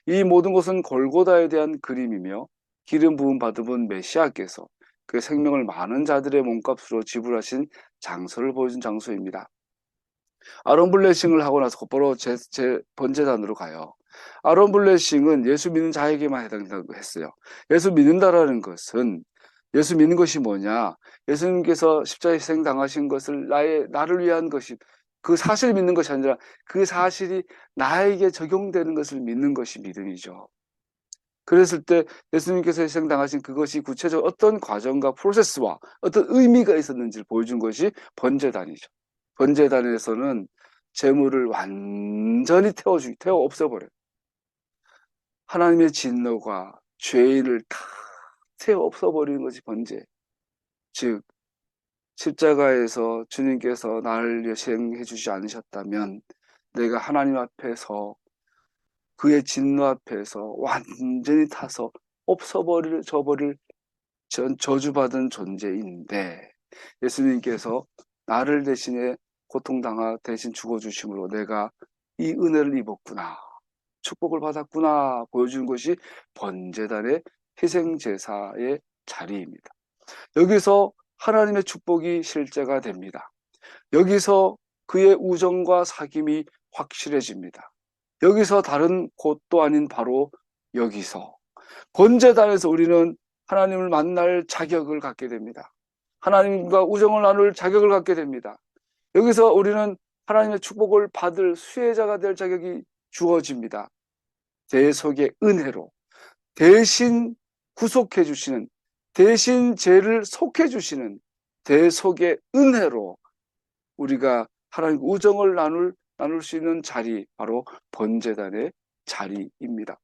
이 모든 것은 골고다에 대한 그림이며 기름 부음 받은 메시아께서 그 생명을 많은 자들의 몸값으로 지불하신 장소를 보여준 장소입니다. 아론 블레싱을 하고 나서 곧바로 제 번제단으로 가요. 아론 블레싱은 예수 믿는 자에게만 해당된다고 했어요. 예수 믿는다라는 것은 예수 믿는 것이 뭐냐? 예수님께서 십자가에 희생당하신 것을 나를 위한 것이 그 사실을 믿는 것이 아니라 그 사실이 나에게 적용되는 것을 믿는 것이 믿음이죠. 그랬을 때 예수님께서 희생당하신 그것이 구체적으로 어떤 과정과 프로세스와 어떤 의미가 있었는지를 보여준 것이 번제단이죠. 번제단에서는 재물을 완전히 태워 없애버려요. 하나님의 진노가 죄인을 다 태워 없애버리는 것이 번제. 즉 십자가에서 주님께서 나를 희생해 주지 않으셨다면 내가 하나님 앞에서 그의 진노 앞에서 완전히 타서 저버릴 저주받은 존재인데 예수님께서 나를 대신에 고통당하 대신 죽어주심으로 내가 이 은혜를 입었구나. 축복을 받았구나 보여주는 것이 번제단의 희생제사의 자리입니다. 여기서 하나님의 축복이 실제가 됩니다. 여기서 그의 우정과 사귐이 확실해집니다. 여기서 다른 곳도 아닌 바로 여기서 번제단에서 우리는 하나님을 만날 자격을 갖게 됩니다. 하나님과 우정을 나눌 자격을 갖게 됩니다. 여기서 우리는 하나님의 축복을 받을 수혜자가 될 자격이 주어집니다. 대속의 은혜로 대신 구속해 주시는, 대신 죄를 속해 주시는 대속의 은혜로 우리가 하나님 우정을 나눌 수 있는 자리, 바로 번제단의 자리입니다.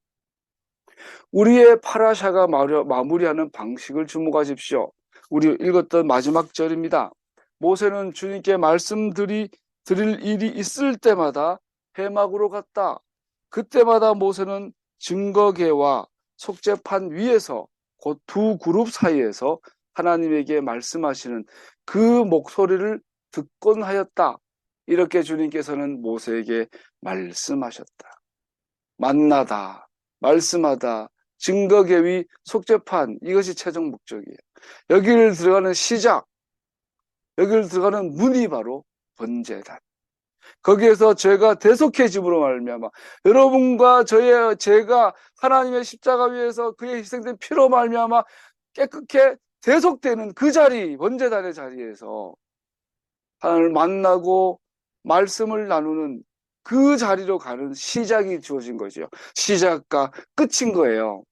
우리의 파라샤가 마무리하는 방식을 주목하십시오. 우리 읽었던 마지막 절입니다. 모세는 주님께 드릴 일이 있을 때마다 회막으로 갔다. 그때마다 모세는 증거계와 속죄판 위에서 곧 두 그룹 사이에서 하나님에게 말씀하시는 그 목소리를 듣곤 하였다. 이렇게 주님께서는 모세에게 말씀하셨다. 만나다, 말씀하다, 증거계위, 속죄판, 이것이 최종 목적이에요. 여기를 들어가는 시작, 여기를 들어가는 문이 바로 번제단. 거기에서 죄가 대속해짐으로 말미암아 여러분과 저의 죄가 하나님의 십자가 위에서 그의 희생된 피로 말미암아 깨끗게 대속되는 그 자리, 번제단의 자리에서 하나님을 만나고 말씀을 나누는 그 자리로 가는 시작이 주어진 거죠. 시작과 끝인 거예요.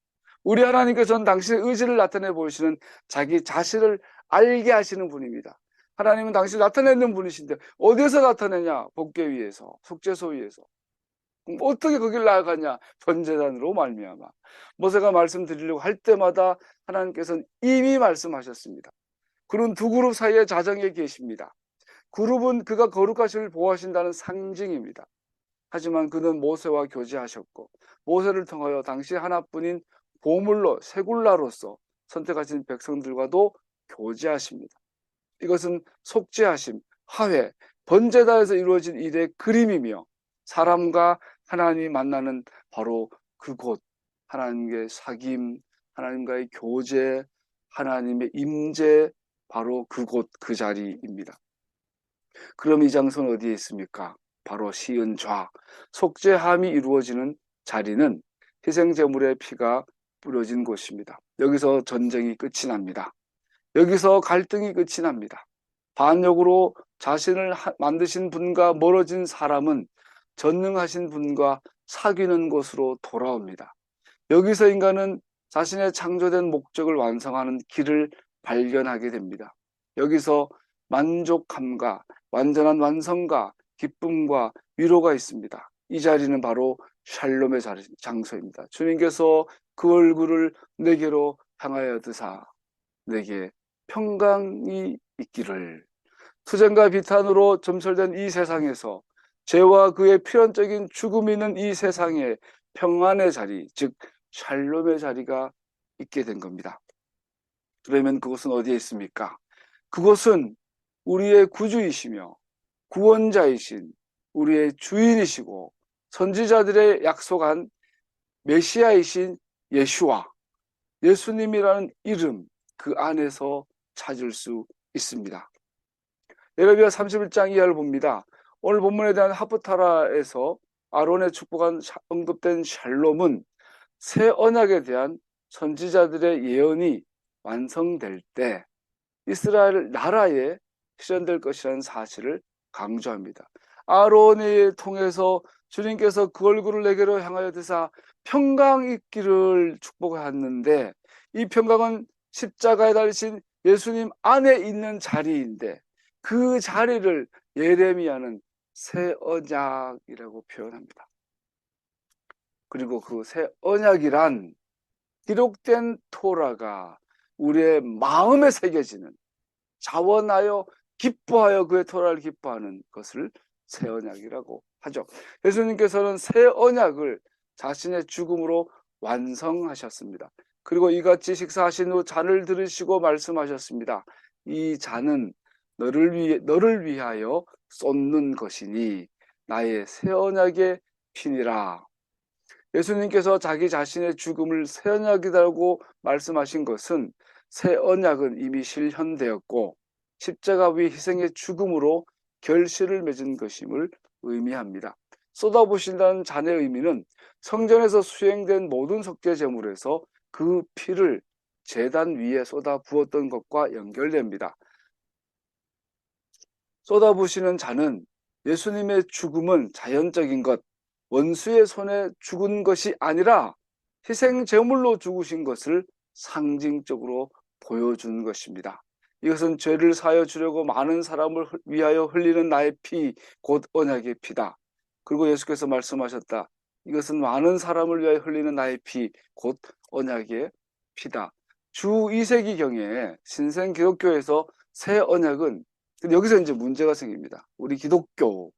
우리 하나님께서는 당신의 의지를 나타내 보이시는 자기 자신을 알게 하시는 분입니다. 하나님은 당신을 나타내는 분이신데 어디에서 나타내냐? 법궤 위에서, 속죄소 위에서. 어떻게 거길 나아가냐? 번제단으로 말미암아. 모세가 말씀드리려고 할 때마다 하나님께서는 이미 말씀하셨습니다. 그런 두 그룹 사이에 자정에 계십니다. 그룹은 그가 거룩하심을 보호하신다는 상징입니다. 하지만 그는 모세와 교제하셨고 모세를 통하여 당시 하나뿐인 보물로 세굴라로서 선택하신 백성들과도 교제하십니다. 이것은 속죄하심, 화해, 번제단에서 이루어진 일의 그림이며 사람과 하나님이 만나는 바로 그곳, 하나님의 사귐, 하나님과의 교제, 하나님의 임재, 바로 그곳, 그 자리입니다. 그럼 이 장소는 어디에 있습니까? 바로 시은좌, 속죄함이 이루어지는 자리는 희생제물의 피가 뿌려진 곳입니다. 여기서 전쟁이 끝이 납니다. 여기서 갈등이 끝이 납니다. 반역으로 자신을 만드신 분과 멀어진 사람은 전능하신 분과 사귀는 곳으로 돌아옵니다. 여기서 인간은 자신의 창조된 목적을 완성하는 길을 발견하게 됩니다. 여기서 만족함과 완전한 완성과 기쁨과 위로가 있습니다. 이 자리는 바로 샬롬의 장소입니다. 주님께서 그 얼굴을 내게로 향하여 드사 내게 평강이 있기를. 투쟁과 비탄으로 점철된 이 세상에서 죄와 그의 필연적인 죽음이 있는 이 세상에 평안의 자리, 즉 샬롬의 자리가 있게 된 겁니다. 그러면 그것은 어디에 있습니까? 그것은 우리의 구주이시며 구원자이신 우리의 주인이시고 선지자들의 약속한 메시아이신 예수와 예수님이라는 이름, 그 안에서 찾을 수 있습니다. 레위기야 31장 이하를 봅니다. 오늘 본문에 대한 하프타라에서 아론의 축복한 언급된 샬롬은 새 언약에 대한 선지자들의 예언이 완성될 때 이스라엘 나라에 실현될 것이라는 사실을 강조합니다. 아론을 통해서 주님께서 그 얼굴을 내게로 향하여 드사 평강 있기를 축복하였는데, 이 평강은 십자가에 달리신 예수님 안에 있는 자리인데, 그 자리를 예레미야는 새 언약이라고 표현합니다. 그리고 그 새 언약이란 기록된 토라가 우리의 마음에 새겨지는, 자원하여 기뻐하여 그의 토라를 기뻐하는 것을 새 언약이라고 하죠. 예수님께서는 새 언약을 자신의 죽음으로 완성하셨습니다. 그리고 이같이 식사하신 후 잔을 들으시고 말씀하셨습니다. 이 잔은 너를 위하여 쏟는 것이니 나의 새 언약의 피니라. 예수님께서 자기 자신의 죽음을 새 언약이라고 말씀하신 것은 새 언약은 이미 실현되었고 십자가 위 희생의 죽음으로 결실을 맺은 것임을 의미합니다. 쏟아부신다는 잔의 의미는 성전에서 수행된 모든 속죄 제물에서 그 피를 제단 위에 쏟아 부었던 것과 연결됩니다. 쏟아부시는 잔은 예수님의 죽음은 자연적인 것, 원수의 손에 죽은 것이 아니라 희생 제물로 죽으신 것을 상징적으로 보여준 것입니다. 이것은 죄를 사하여 주려고 많은 사람을 위하여 흘리는 나의 피, 곧 언약의 피다. 그리고 예수께서 말씀하셨다. 이것은 많은 사람을 위하여 흘리는 나의 피, 곧 언약의 피다. 주 2세기경에 신생 기독교에서 새 언약은, 여기서 이제 문제가 생깁니다. 우리 기독교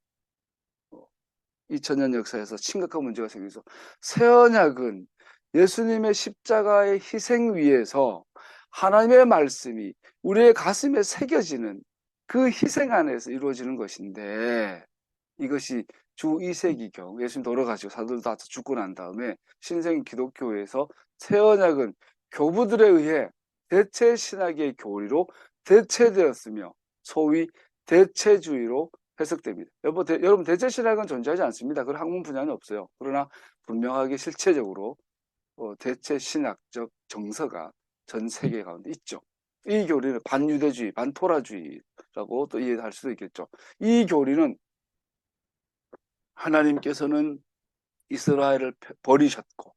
2000년 역사에서 심각한 문제가 생겨서, 새 언약은 예수님의 십자가의 희생 위에서 하나님의 말씀이 우리의 가슴에 새겨지는 그 희생 안에서 이루어지는 것인데, 이것이 주 2세기경 예수님 돌아가시고 사도들 다 죽고 난 다음에 신생 기독교에서 새 언약은 교부들에 의해 대체 신학의 교리로 대체되었으며 소위 대체주의로 해석됩니다. 여러분, 대체 신학은 존재하지 않습니다. 그런 학문 분야는 없어요. 그러나 분명하게 실체적으로 대체 신학적 정서가 전 세계 가운데 있죠. 이 교리는 반유대주의, 반토라주의라고 또 이해할 수도 있겠죠. 이 교리는 하나님께서는 이스라엘을 버리셨고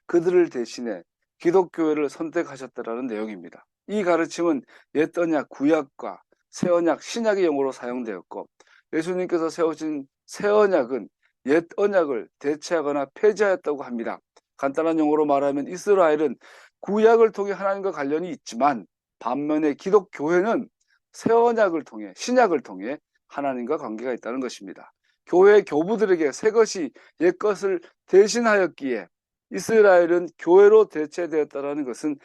그들을 대신해 기독교회를 선택하셨다라는 내용입니다. 이 가르침은 옛 언약 구약과 새 언약 신약의 용어로 사용되었고, 예수님께서 세우신 새 언약은 옛 언약을 대체하거나 폐지하였다고 합니다. 간단한 용어로 말하면 이스라엘은 구약을 통해 하나님과 관련이 있지만, 반면에 기독교회는 새 언약을 통해, 신약을 통해 하나님과 관계가 있다는 것입니다. 교회 교부들에게 새 것이 옛 것을 대신하였기에 이스라엘은 교회로 대체되었다는 것은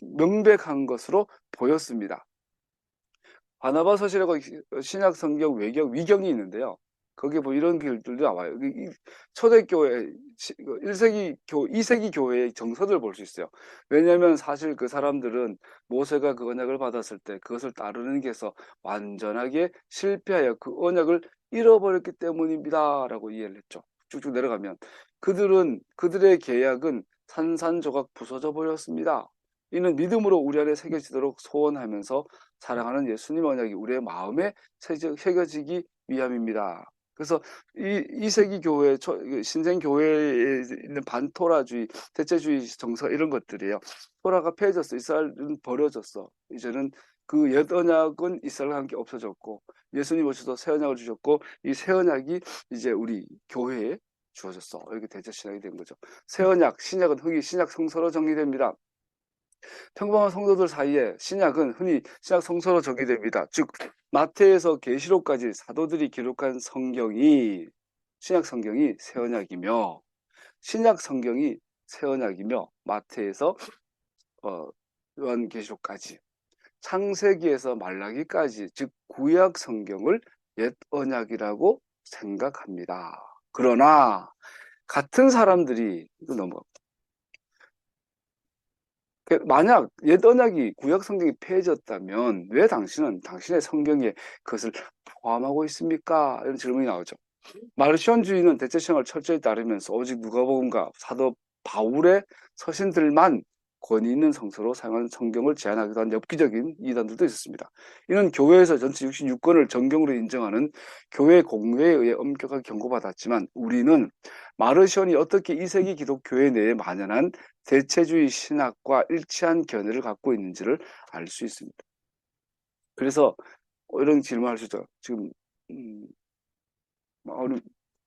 명백한 것으로 보였습니다. 바나바서시라고 신약 성경 위경이 있는데요. 거기에 뭐 이런 글들도 나와요. 초대교회 1세기 2세기 교회의 정서들을 볼 수 있어요. 왜냐하면 사실 그 사람들은 모세가 그 언약을 받았을 때 그것을 따르는 게서 완전하게 실패하여 그 언약을 잃어버렸기 때문입니다 라고 이해를 했죠. 쭉쭉 내려가면 그들의 계약은 산산조각 부서져 버렸습니다. 이는 믿음으로 우리 안에 새겨지도록 소원하면서 사랑하는 예수님 언약이 우리의 마음에 새겨지기 위함입니다. 그래서 이 세기 교회, 신생 교회에 있는 반토라주의, 대체주의 정서 이런 것들이에요. 토라가 폐해졌어. 이스라엘은 버려졌어. 이제는 그 옛 언약은 이스라엘과 함께 없어졌고 예수님 오셔서 새 언약을 주셨고 이 새 언약이 이제 우리 교회에 주어졌어. 이렇게 대체 신학이 된 거죠. 새 언약, 신약은 흔히 신약 성서로 정리됩니다. 평범한 성도들 사이에 신약은 흔히 신약 성서로 적용됩니다. 즉 마태에서 계시록까지 사도들이 기록한 성경이 신약 성경이 새 언약이며 신약 성경이 새 언약이며 마태에서 요한계시록까지 창세기에서 말라기까지 즉 구약 성경을 옛 언약이라고 생각합니다. 그러나 같은 사람들이 이거 넘어 만약 옛 언약이 구약 성경이 폐해졌다면 왜 당신은 당신의 성경에 그것을 포함하고 있습니까? 이런 질문이 나오죠. 마르시온주의는 대체성을 철저히 따르면서 오직 누가복음과 사도 바울의 서신들만 권위 있는 성서로 사용하는 성경을 제한하기도 한 엽기적인 이단들도 있었습니다. 이는 교회에서 전체 66권을 정경으로 인정하는 교회 공회에 의해 엄격하게 경고받았지만 우리는 마르시온이 어떻게 2세기 기독교회 내에 만연한 대체주의 신학과 일치한 견해를 갖고 있는지를 알 수 있습니다. 그래서 이런 질문을 할 수 있죠. 지금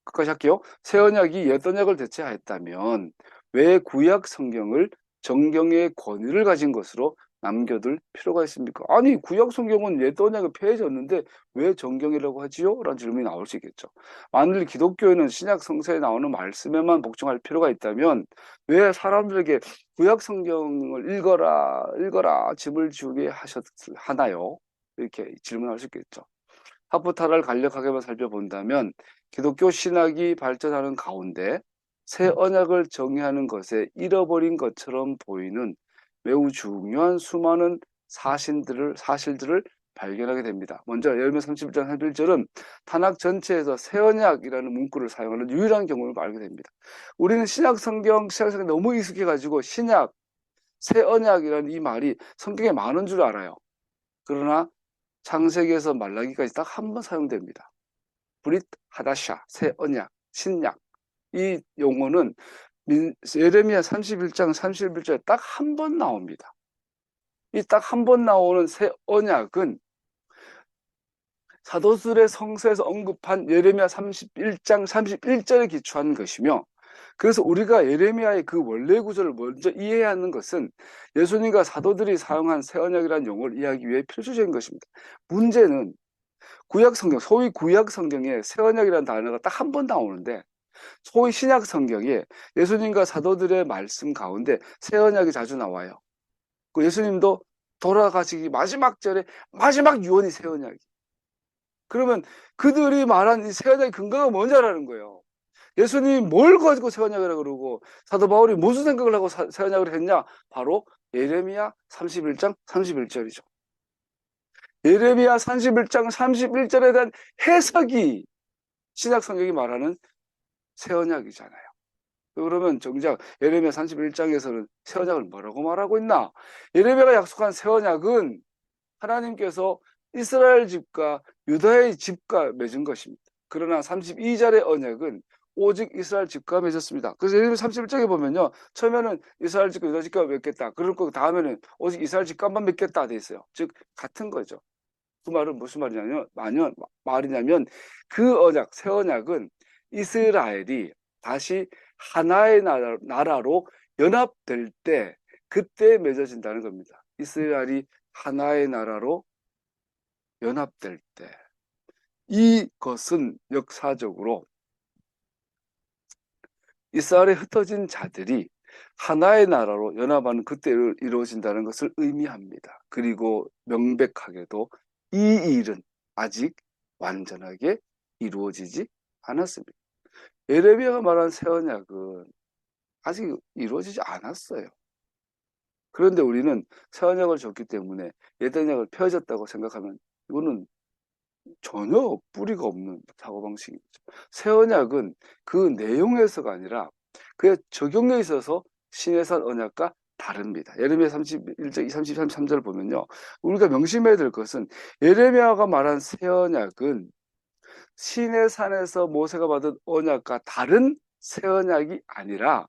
끝까지 할게요. 새 언약이 옛 언약을 대체하였다면 왜 구약 성경을 정경의 권위를 가진 것으로 남겨둘 필요가 있습니까? 아니 구약 성경은 옛 언약이 폐해졌는데 왜 정경이라고 하지요? 라는 질문이 나올 수 있겠죠. 만일 기독교에는 신약 성서에 나오는 말씀에만 복종할 필요가 있다면 왜 사람들에게 구약 성경을 읽어라 짐을 지우게 하나요? 이렇게 질문할 수 있겠죠. 하프타를 간략하게만 살펴본다면 기독교 신학이 발전하는 가운데 새 언약을 정의하는 것에 잃어버린 것처럼 보이는 매우 중요한 수많은 사실들을 발견하게 됩니다. 먼저 예레미야 31장 31절은 탄악 전체에서 새 언약이라는 문구를 사용하는 유일한 경우를 알게 됩니다. 우리는 신약 성경에 너무 익숙해가지고 신약, 새 언약이라는 이 말이 성경에 많은 줄 알아요. 그러나 창세기에서 말라기까지 딱 한 번 사용됩니다. 브릿 하다샤, 새 언약, 신약. 이 용어는 예레미야 31장 31절에 딱 한 번 나옵니다. 이 딱 한 번 나오는 새 언약은 사도들의 성서에서 언급한 예레미야 31장 31절에 기초한 것이며 그래서 우리가 예레미야의 그 원래 구절을 먼저 이해해야 하는 것은 예수님과 사도들이 사용한 새 언약이라는 용어를 이해하기 위해 필수적인 것입니다. 문제는 구약 성경, 소위 구약 성경에 새 언약이라는 단어가 딱 한 번 나오는데 소위 신약 성경에 예수님과 사도들의 말씀 가운데 새 언약이 자주 나와요. 그 예수님도 돌아가시기 마지막 절에 마지막 유언이 새 언약이. 그러면 그들이 말한 이 새 언약의 근거가 뭔지라는 거예요. 예수님이 뭘 가지고 새 언약이라고 그러고 사도 바울이 무슨 생각을 하고 새 언약을 했냐? 바로 예레미야 31장 31절이죠. 예레미야 31장 31절에 대한 해석이 신약 성경이 말하는 새 언약이잖아요. 그러면 정작 예레미야 31장에서는 새 언약을 뭐라고 말하고 있나? 예레미야가 약속한 새 언약은 하나님께서 이스라엘 집과 유다의 집과 맺은 것입니다. 그러나 32절의 언약은 오직 이스라엘 집과 맺었습니다. 그래서 예레미야 31장에 보면요. 처음에는 이스라엘 집과 유다 집과 맺겠다. 그리고 다음에는 오직 이스라엘 집과만 맺겠다 돼 있어요. 즉 같은 거죠. 그 말은 무슨 말이냐면 그 언약, 새 언약은 이스라엘이 다시 하나의 나라로 연합될 때 그때 맺어진다는 겁니다. 이스라엘이 하나의 나라로 연합될 때 이것은 역사적으로 이스라엘에 흩어진 자들이 하나의 나라로 연합하는 그때 이루어진다는 것을 의미합니다. 그리고 명백하게도 이 일은 아직 완전하게 이루어지지 않았습니다. 예레미야가 말한 새 언약은 아직 이루어지지 않았어요. 그런데 우리는 새 언약을 줬기 때문에 옛 언약을 펴졌다고 생각하면 이거는 전혀 뿌리가 없는 사고방식이죠. 새 언약은 그 내용에서가 아니라 그의 적용에 있어서 신해산 언약과 다릅니다. 예레미야 31장 33절 보면요. 우리가 명심해야 될 것은 예레미야가 말한 새 언약은 시내산에서 모세가 받은 언약과 다른 새 언약이 아니라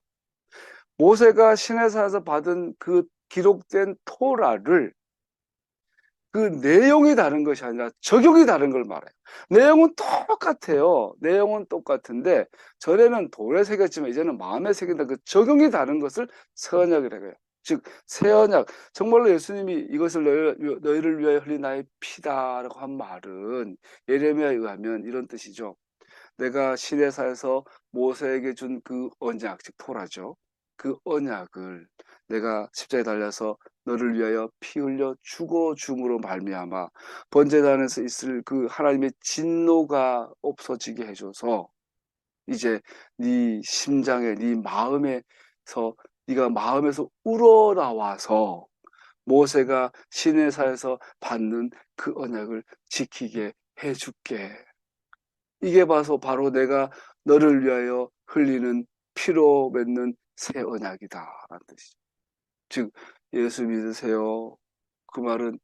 모세가 시내산에서 받은 그 기록된 토라를 그 내용이 다른 것이 아니라 적용이 다른 걸 말해요. 내용은 똑같아요. 내용은 똑같은데 전에는 돌에 새겼지만 이제는 마음에 새긴다. 그 적용이 다른 것을 새 언약이라고 해요. 즉 새 언약, 정말로 예수님이 이것을 너희를 위하여 흘린 나의 피다라고 한 말은 예레미야에 의하면 이런 뜻이죠. 내가 시내사에서 모세에게 준 그 언약, 즉 토라죠. 그 언약을 내가 십자가에 달려서 너를 위하여 피 흘려 죽어 줌으로 말미암아 번제단에서 있을 그 하나님의 진노가 없어지게 해줘서 이제 네 심장에, 네 마음에서, 네가 마음에서 우러나와서 모세가 시내사에서 받는 그 언약을 지키게 해줄게. 이게 바로 내가 너를 위하여 흘리는 피로 맺는 새 언약이다라는 뜻이죠. 즉 예수 믿으세요. 그 말은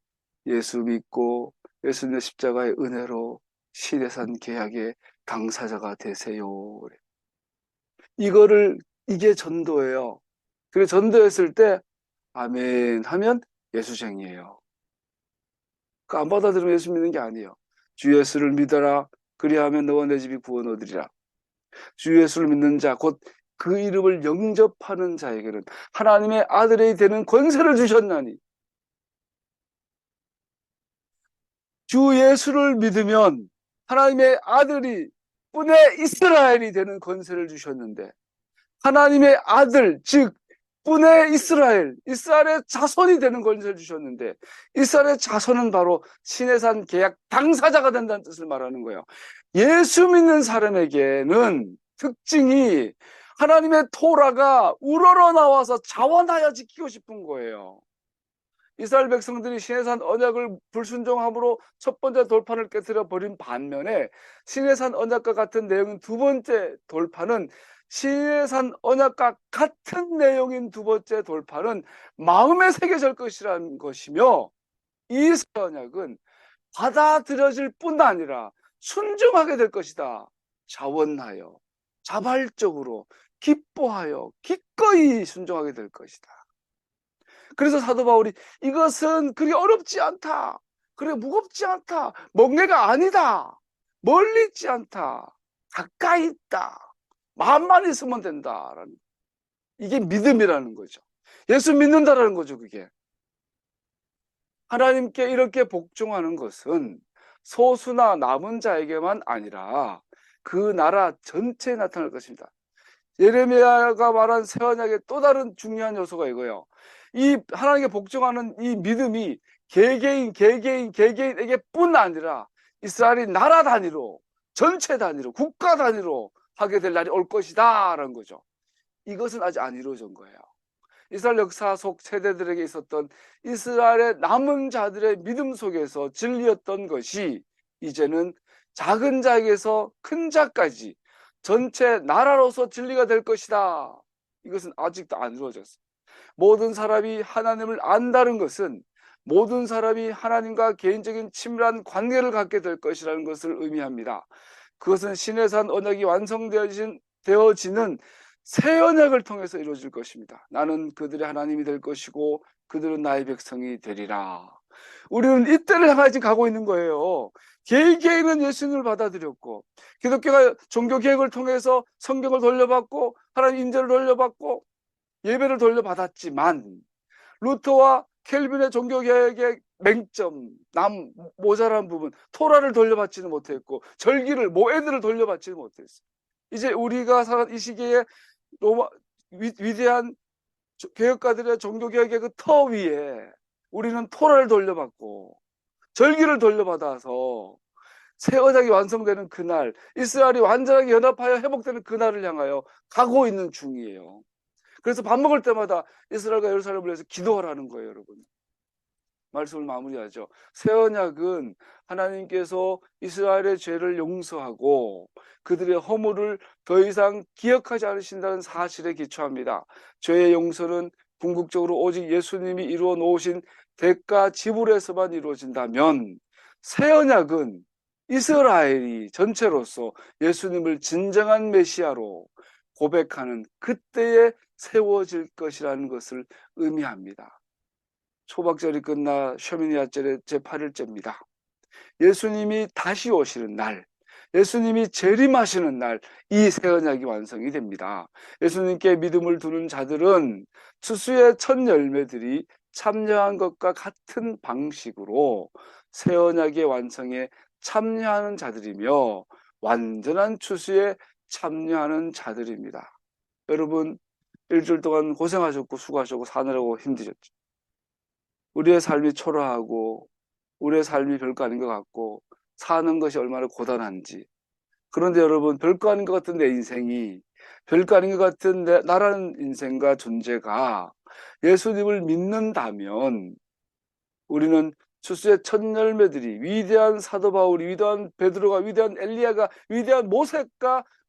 예수 믿고 예수님의 십자가의 은혜로 시내산 계약의 당사자가 되세요. 이게 전도예요. 그리고 전도했을 때 아멘 하면 예수쟁이에요. 그 안 받아들이면 예수 믿는 게 아니에요. 주 예수를 믿어라. 그리하면 너와 내 집이 구원 얻으리라. 주 예수를 믿는 자, 곧 그 이름을 영접하는 자에게는 하나님의 아들이 되는 권세를 주셨나니, 주 예수를 믿으면 하나님의 아들이 분의 이스라엘이 되는 권세를 주셨는데, 하나님의 아들, 즉 분의 이스라엘의 자손이 되는 권세를 주셨는데, 이스라엘의 자손은 바로 시내산 계약 당사자가 된다는 뜻을 말하는 거예요. 예수 믿는 사람에게는 특징이 하나님의 토라가 우러러 나와서 자원하여 지키고 싶은 거예요. 이스라엘 백성들이 시내산 언약을 불순종함으로 첫 번째 돌판을 깨뜨려 버린 반면에 시내산 언약과 같은 내용인 두 번째 돌판은, 시내산 언약과 같은 내용인 두 번째 돌판은 마음에 새겨질 것이라는 것이며, 이 언약은 받아들여질 뿐 아니라 순종하게 될 것이다. 자원하여, 자발적으로, 기뻐하여, 기꺼이 순종하게 될 것이다. 그래서 사도 바울이 이것은 그리 어렵지 않다. 그래 무겁지 않다. 멍해가 아니다. 멀리 있지 않다. 가까이 있다. 마음만 있으면 된다라는, 이게 믿음이라는 거죠. 예수 믿는다라는 거죠. 그게 하나님께 이렇게 복종하는 것은 소수나 남은 자에게만 아니라 그 나라 전체에 나타날 것입니다. 예레미야가 말한 새 언약의 또 다른 중요한 요소가 이거예요. 이 하나님께 복종하는 이 믿음이 개개인에게 뿐 아니라 이스라엘이 나라 단위로, 전체 단위로, 국가 단위로 하게 될 날이 올 것이다 라는 거죠. 이것은 아직 안 이루어진 거예요. 이스라엘 역사 속 세대들에게 있었던 이스라엘의 남은 자들의 믿음 속에서 진리였던 것이 이제는 작은 자에게서 큰 자까지 전체 나라로서 진리가 될 것이다. 이것은 아직도 안 이루어졌어요. 모든 사람이 하나님을 안다는 것은 모든 사람이 하나님과 개인적인 친밀한 관계를 갖게 될 것이라는 것을 의미합니다. 그것은 시내산 언약이 완성되어지는 새 언약을 통해서 이루어질 것입니다. 나는 그들의 하나님이 될 것이고 그들은 나의 백성이 되리라. 우리는 이때를 향해 지금 가고 있는 거예요. 개인은 예수님을 받아들였고, 기독교가 종교개혁을 통해서 성경을 돌려받고 하나님 인재를 돌려받고 예배를 돌려받았지만, 루터와 켈빈의 종교개혁의 맹점, 모자란 부분, 토라를 돌려받지는 못했고 절기를, 모에드를 돌려받지는 못했어요. 이제 우리가 살아간 이 시기에 로마 위대한 개혁가들의 종교개혁의 그 터 위에 우리는 토라를 돌려받고 절기를 돌려받아서 새 언약이 완성되는 그날, 이스라엘이 완전하게 연합하여 회복되는 그날을 향하여 가고 있는 중이에요. 그래서 밥 먹을 때마다 이스라엘과 예루살렘을 위해서 기도하라는 거예요, 여러분. 말씀을 마무리하죠. 새 언약은 하나님께서 이스라엘의 죄를 용서하고 그들의 허물을 더 이상 기억하지 않으신다는 사실에 기초합니다. 죄의 용서는 궁극적으로 오직 예수님이 이루어 놓으신 대가 지불에서만 이루어진다면, 새 언약은 이스라엘이 전체로서 예수님을 진정한 메시아로 고백하는 그때에 세워질 것이라는 것을 의미합니다. 초박절이 끝나 셔미니아절의 제8일째입니다. 예수님이 다시 오시는 날, 예수님이 재림하시는 날 이 새 언약이 완성이 됩니다. 예수님께 믿음을 두는 자들은 추수의 첫 열매들이 참여한 것과 같은 방식으로 새 언약의 완성에 참여하는 자들이며 완전한 추수에 참여하는 자들입니다. 여러분, 일주일 동안 고생하셨고 수고하셨고 사느라고 힘드셨죠. 우리의 삶이 초라하고 우리의 삶이 별거 아닌 것 같고 사는 것이 얼마나 고단한지. 그런데 여러분, 별거 아닌 것 같은 내 인생이, 별거 아닌 것 같은 나라는 인생과 존재가 예수님을 믿는다면 우리는 추수의 첫 열매들이 위대한 사도 바울이, 위대한 베드로가, 위대한 엘리야가, 위대한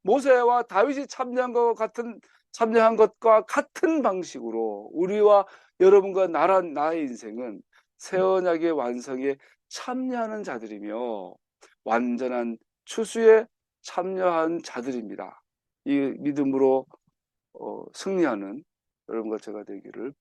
모세와 다윗이 참여한 것과 같은 방식으로 우리와 여러분과 나의 인생은 새 언약의 완성에 참여하는 자들이며 완전한 추수에 참여한 자들입니다. 이 믿음으로 승리하는 여러분과 제가 되기를